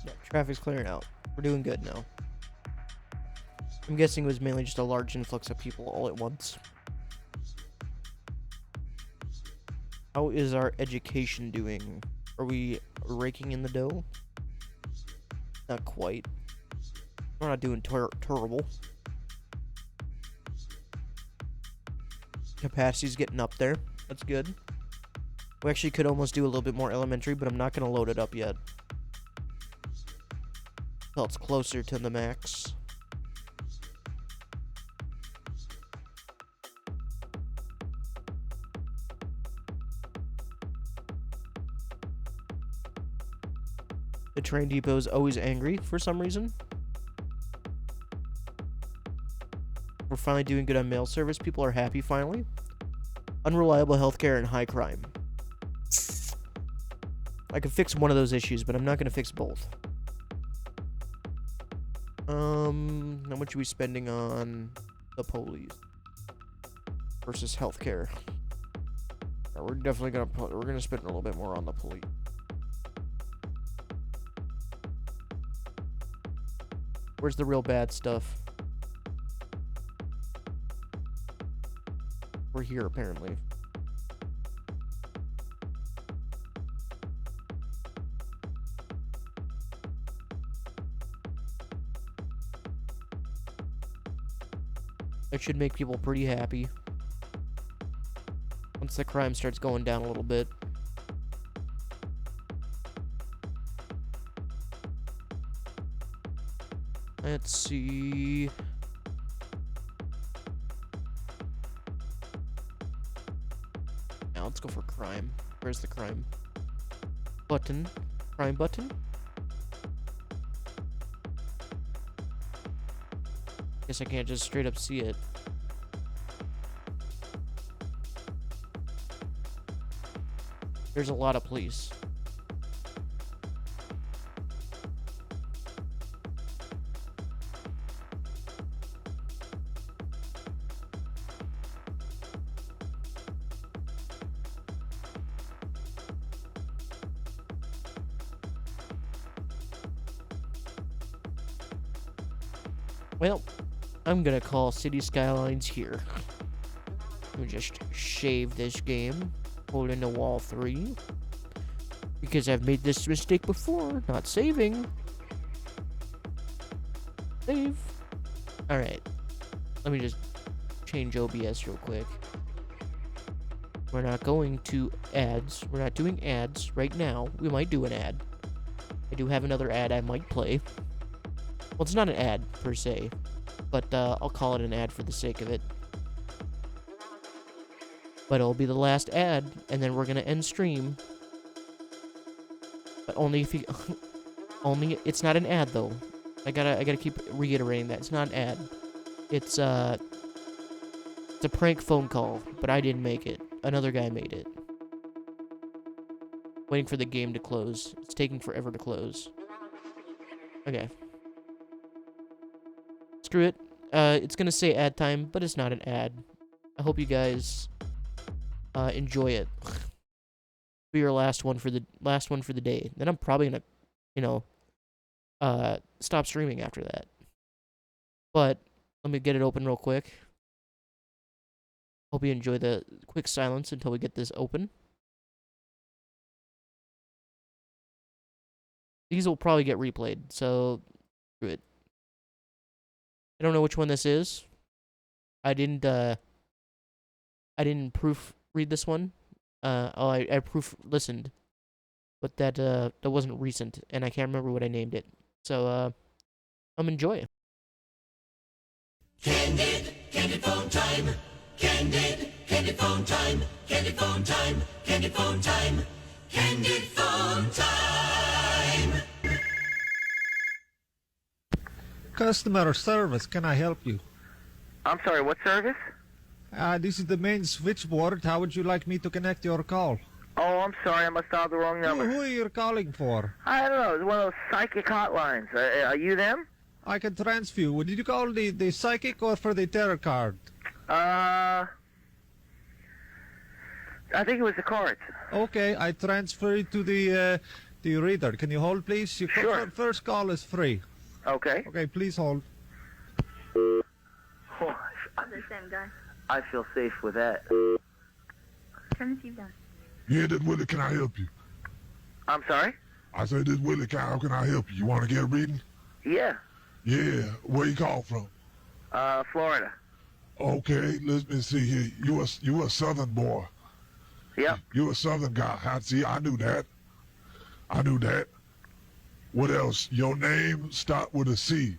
Speaker 1: Yeah, traffic's clearing out. We're doing good now. I'm guessing it was mainly just a large influx of people all at once. How is our education doing? Are we raking in the dough? Not quite. We're not doing terrible. Capacity's getting up there. That's good. We actually could almost do a little bit more elementary, but I'm not going to load it up yet. Until it's closer to the max. The train depot is always angry for some reason. We're finally doing good on mail service. People are happy finally. Unreliable healthcare and high crime. I can fix one of those issues, but I'm not going to fix both. How much are we spending on the police versus healthcare? We're definitely gonna spend a little bit more on the police. Where's the real bad stuff? We're here, apparently. That should make people pretty happy. Once the crime starts going down a little bit. Let's see. Now let's go for crime. Where's the crime button? Crime button? Guess I can't just straight up see it. There's a lot of police. Well, I'm gonna call City Skylines here. Let me just shave this game. Hold into wall 3. Because I've made this mistake before. Not saving. Save. Alright. Let me just change OBS real quick. We're not going to ads. We're not doing ads right now. We might do an ad. I do have another ad I might play. Well, it's not an ad, per se. But I'll call it an ad for the sake of it. But it'll be the last ad, and then we're gonna end stream. But only if you... only... It's not an ad, though. I gotta keep reiterating that. It's not an ad. It's a prank phone call, but I didn't make it. Another guy made it. Waiting for the game to close. It's taking forever to close. Okay. Screw it. It's gonna say ad time, but it's not an ad. I hope you guys enjoy it. Be your last one for the day. Then I'm probably gonna, stop streaming after that. But let me get it open real quick. Hope you enjoy the quick silence until we get this open. These will probably get replayed, so screw it. I don't know which one this is. I didn't proofread this one. I listened, but that wasn't recent, and I can't remember what I named it. So enjoy it.
Speaker 5: Candid phone time. Candid phone time. Candid phone time. Candid phone time. Candid phone time.
Speaker 6: Customer service, can I help you?
Speaker 7: I'm sorry, what service?
Speaker 6: This is the main switchboard. How would you like me to connect your call?
Speaker 7: Oh, I'm sorry, I must have the wrong number.
Speaker 6: Who are you calling for?
Speaker 7: I don't know, it's one of those psychic hotlines. Are you them?
Speaker 6: I can transfer you. Did you call the psychic or for the tarot card?
Speaker 7: I think it was the cards.
Speaker 6: Okay, I transfer it to the to your reader. Can you hold, please? Your
Speaker 7: Sure.
Speaker 6: first call is free.
Speaker 7: Okay.
Speaker 6: Okay, please hold.
Speaker 7: Oh,
Speaker 8: The same guy.
Speaker 7: I feel safe with that.
Speaker 8: Turn the TV down.
Speaker 9: Yeah, this Willie, can I help you?
Speaker 7: I'm sorry?
Speaker 9: I said, this Willie, how can I help you? You want to get a reading?
Speaker 7: Yeah.
Speaker 9: Yeah, where you call from?
Speaker 7: Florida.
Speaker 9: Okay, let me see here. You a Southern boy.
Speaker 7: Yep.
Speaker 9: You a Southern guy. I knew that. What else? Your name start with a C.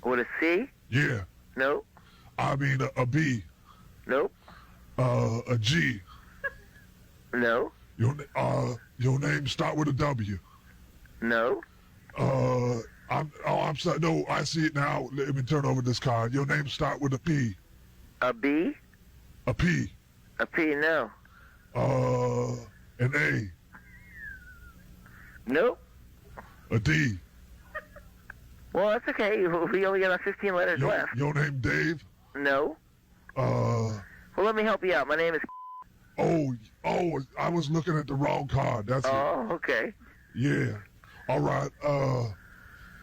Speaker 7: With a C?
Speaker 9: Yeah.
Speaker 7: Nope.
Speaker 9: I mean a B.
Speaker 7: Nope.
Speaker 9: A G.
Speaker 7: No.
Speaker 9: Your name start with a W.
Speaker 7: No.
Speaker 9: I'm sorry. No, I see it now. Let me turn over this card. Your name start with a P.
Speaker 7: A B?
Speaker 9: A P.
Speaker 7: A P, no.
Speaker 9: An A.
Speaker 7: Nope.
Speaker 9: A D.
Speaker 7: Well, that's okay. We only got 15 letters left.
Speaker 9: Your name Dave?
Speaker 7: No. Well, let me help you out. My name is...
Speaker 9: Oh, I was looking at the wrong card. That's it.
Speaker 7: Oh, okay.
Speaker 9: Yeah. All right.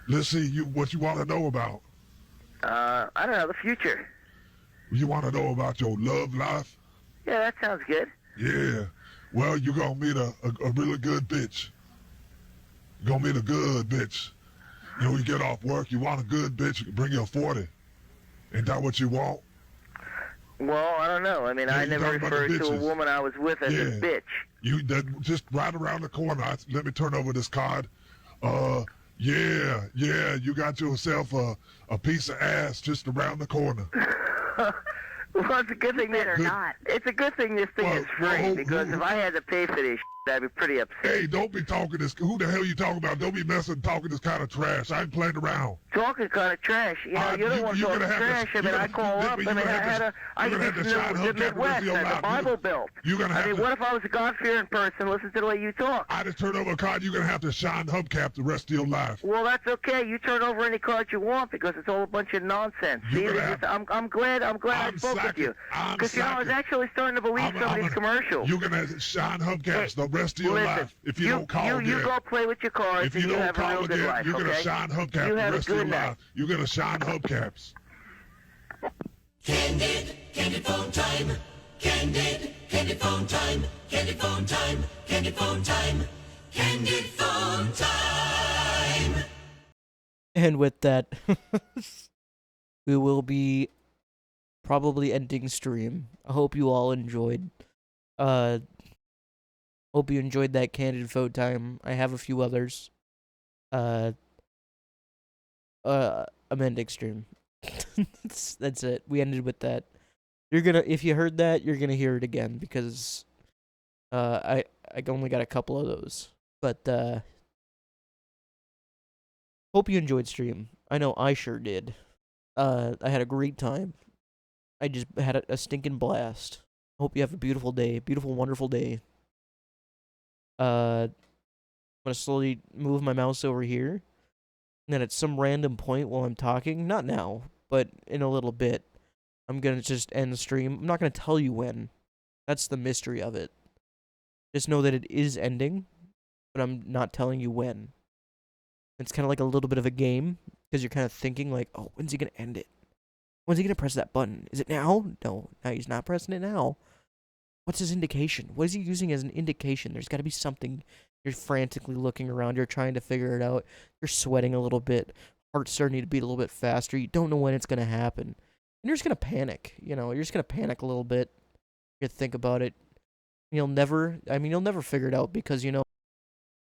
Speaker 9: Let's see. What you want to know about?
Speaker 7: I don't know, the future.
Speaker 9: You want to know about your love life?
Speaker 7: Yeah, that sounds good.
Speaker 9: Yeah. Well, you're going to meet a really good bitch. You're going to meet a good bitch. You know, when you get off work, you want a good bitch, bring you a 40. Ain't that what you want?
Speaker 7: Well, I don't know. I mean,
Speaker 9: Yeah,
Speaker 7: I
Speaker 9: you
Speaker 7: never
Speaker 9: talking about the
Speaker 7: referred to a
Speaker 9: bitches.
Speaker 7: woman I was with as a
Speaker 9: Yeah.
Speaker 7: bitch.
Speaker 9: You just right around the corner. Let me turn over this card. Yeah, you got yourself a piece of ass just around the corner.
Speaker 7: Well, it's a good thing
Speaker 8: Better
Speaker 7: that
Speaker 8: not.
Speaker 7: it's a good thing this thing
Speaker 9: Well,
Speaker 7: is free
Speaker 9: well,
Speaker 7: because if I had to pay for this, I'd be pretty upset.
Speaker 9: Hey, don't be talking this. Who the hell you talking about? Don't be talking this kind of trash. I ain't playing around.
Speaker 7: Talking kind of trash. You know, you're the one
Speaker 9: you're
Speaker 7: talking
Speaker 9: gonna have to-
Speaker 7: trash. I mean,
Speaker 9: you're
Speaker 7: I
Speaker 9: gonna-
Speaker 7: call
Speaker 9: you're
Speaker 7: up. I
Speaker 9: gonna
Speaker 7: mean,
Speaker 9: have to-
Speaker 7: I
Speaker 9: you're gonna
Speaker 7: get
Speaker 9: have to shine
Speaker 7: from the
Speaker 9: hubcap the rest
Speaker 7: Midwest
Speaker 9: of your
Speaker 7: and the
Speaker 9: life.
Speaker 7: Bible Belt.
Speaker 9: You're gonna
Speaker 7: I
Speaker 9: have
Speaker 7: mean,
Speaker 9: to-
Speaker 7: what if I was a God-fearing person? Listen to the way you talk.
Speaker 9: I just turned over a card. You're gonna have to shine hubcap the rest of your life.
Speaker 7: Well, that's okay. You turn over any card you want because it's all a bunch of nonsense.
Speaker 9: You're
Speaker 7: See,
Speaker 9: gonna
Speaker 7: this is- I'm glad I spoke with you.
Speaker 9: I'm
Speaker 7: Because, you know, I was
Speaker 9: sacking.
Speaker 7: actually starting to believe some of these commercials.
Speaker 9: You're gonna shine hubcaps the rest of your
Speaker 7: Listen,
Speaker 9: life if you don't call
Speaker 7: you
Speaker 9: again.
Speaker 7: go play with your cards
Speaker 9: If
Speaker 7: and
Speaker 9: you
Speaker 7: you
Speaker 9: don't
Speaker 7: have a
Speaker 9: call
Speaker 7: real good
Speaker 9: again,
Speaker 7: life,
Speaker 9: you're
Speaker 7: okay?
Speaker 9: gonna shine hubcaps
Speaker 7: You
Speaker 9: the
Speaker 7: have a
Speaker 9: rest of your
Speaker 7: good night.
Speaker 9: life. You're gonna shine hubcaps.
Speaker 5: Candid phone time. Candid phone time. Candid phone time. Candid phone time. Candid phone time.
Speaker 1: And with that, we will be probably ending stream. I hope you all enjoyed. Hope you enjoyed that candid phone time. I have a few others. I'm ending stream. That's it. We ended with that. If you heard that, you're gonna hear it again because I only got a couple of those. But hope you enjoyed stream. I know I sure did. I had a great time. I just had a stinking blast. Hope you have a beautiful day, beautiful, wonderful day. I'm gonna slowly move my mouse over here, and then at some random point while I'm talking, not now, but in a little bit, I'm gonna just end the stream. I'm not gonna tell you when. That's the mystery of it. Just know that it is ending, but I'm not telling you when. It's kind of like a little bit of a game, because you're kind of thinking like, oh, when's he gonna end it? When's he gonna press that button? Is it now? No, he's not pressing it now. What's his indication? What is he using as an indication? There's got to be something. You're frantically looking around. You're trying to figure it out. You're sweating a little bit. Heart's starting to beat a little bit faster. You don't know when it's going to happen. And you're just going to panic. You know, you're just going to panic a little bit. You think about it. You'll never figure it out because, you know,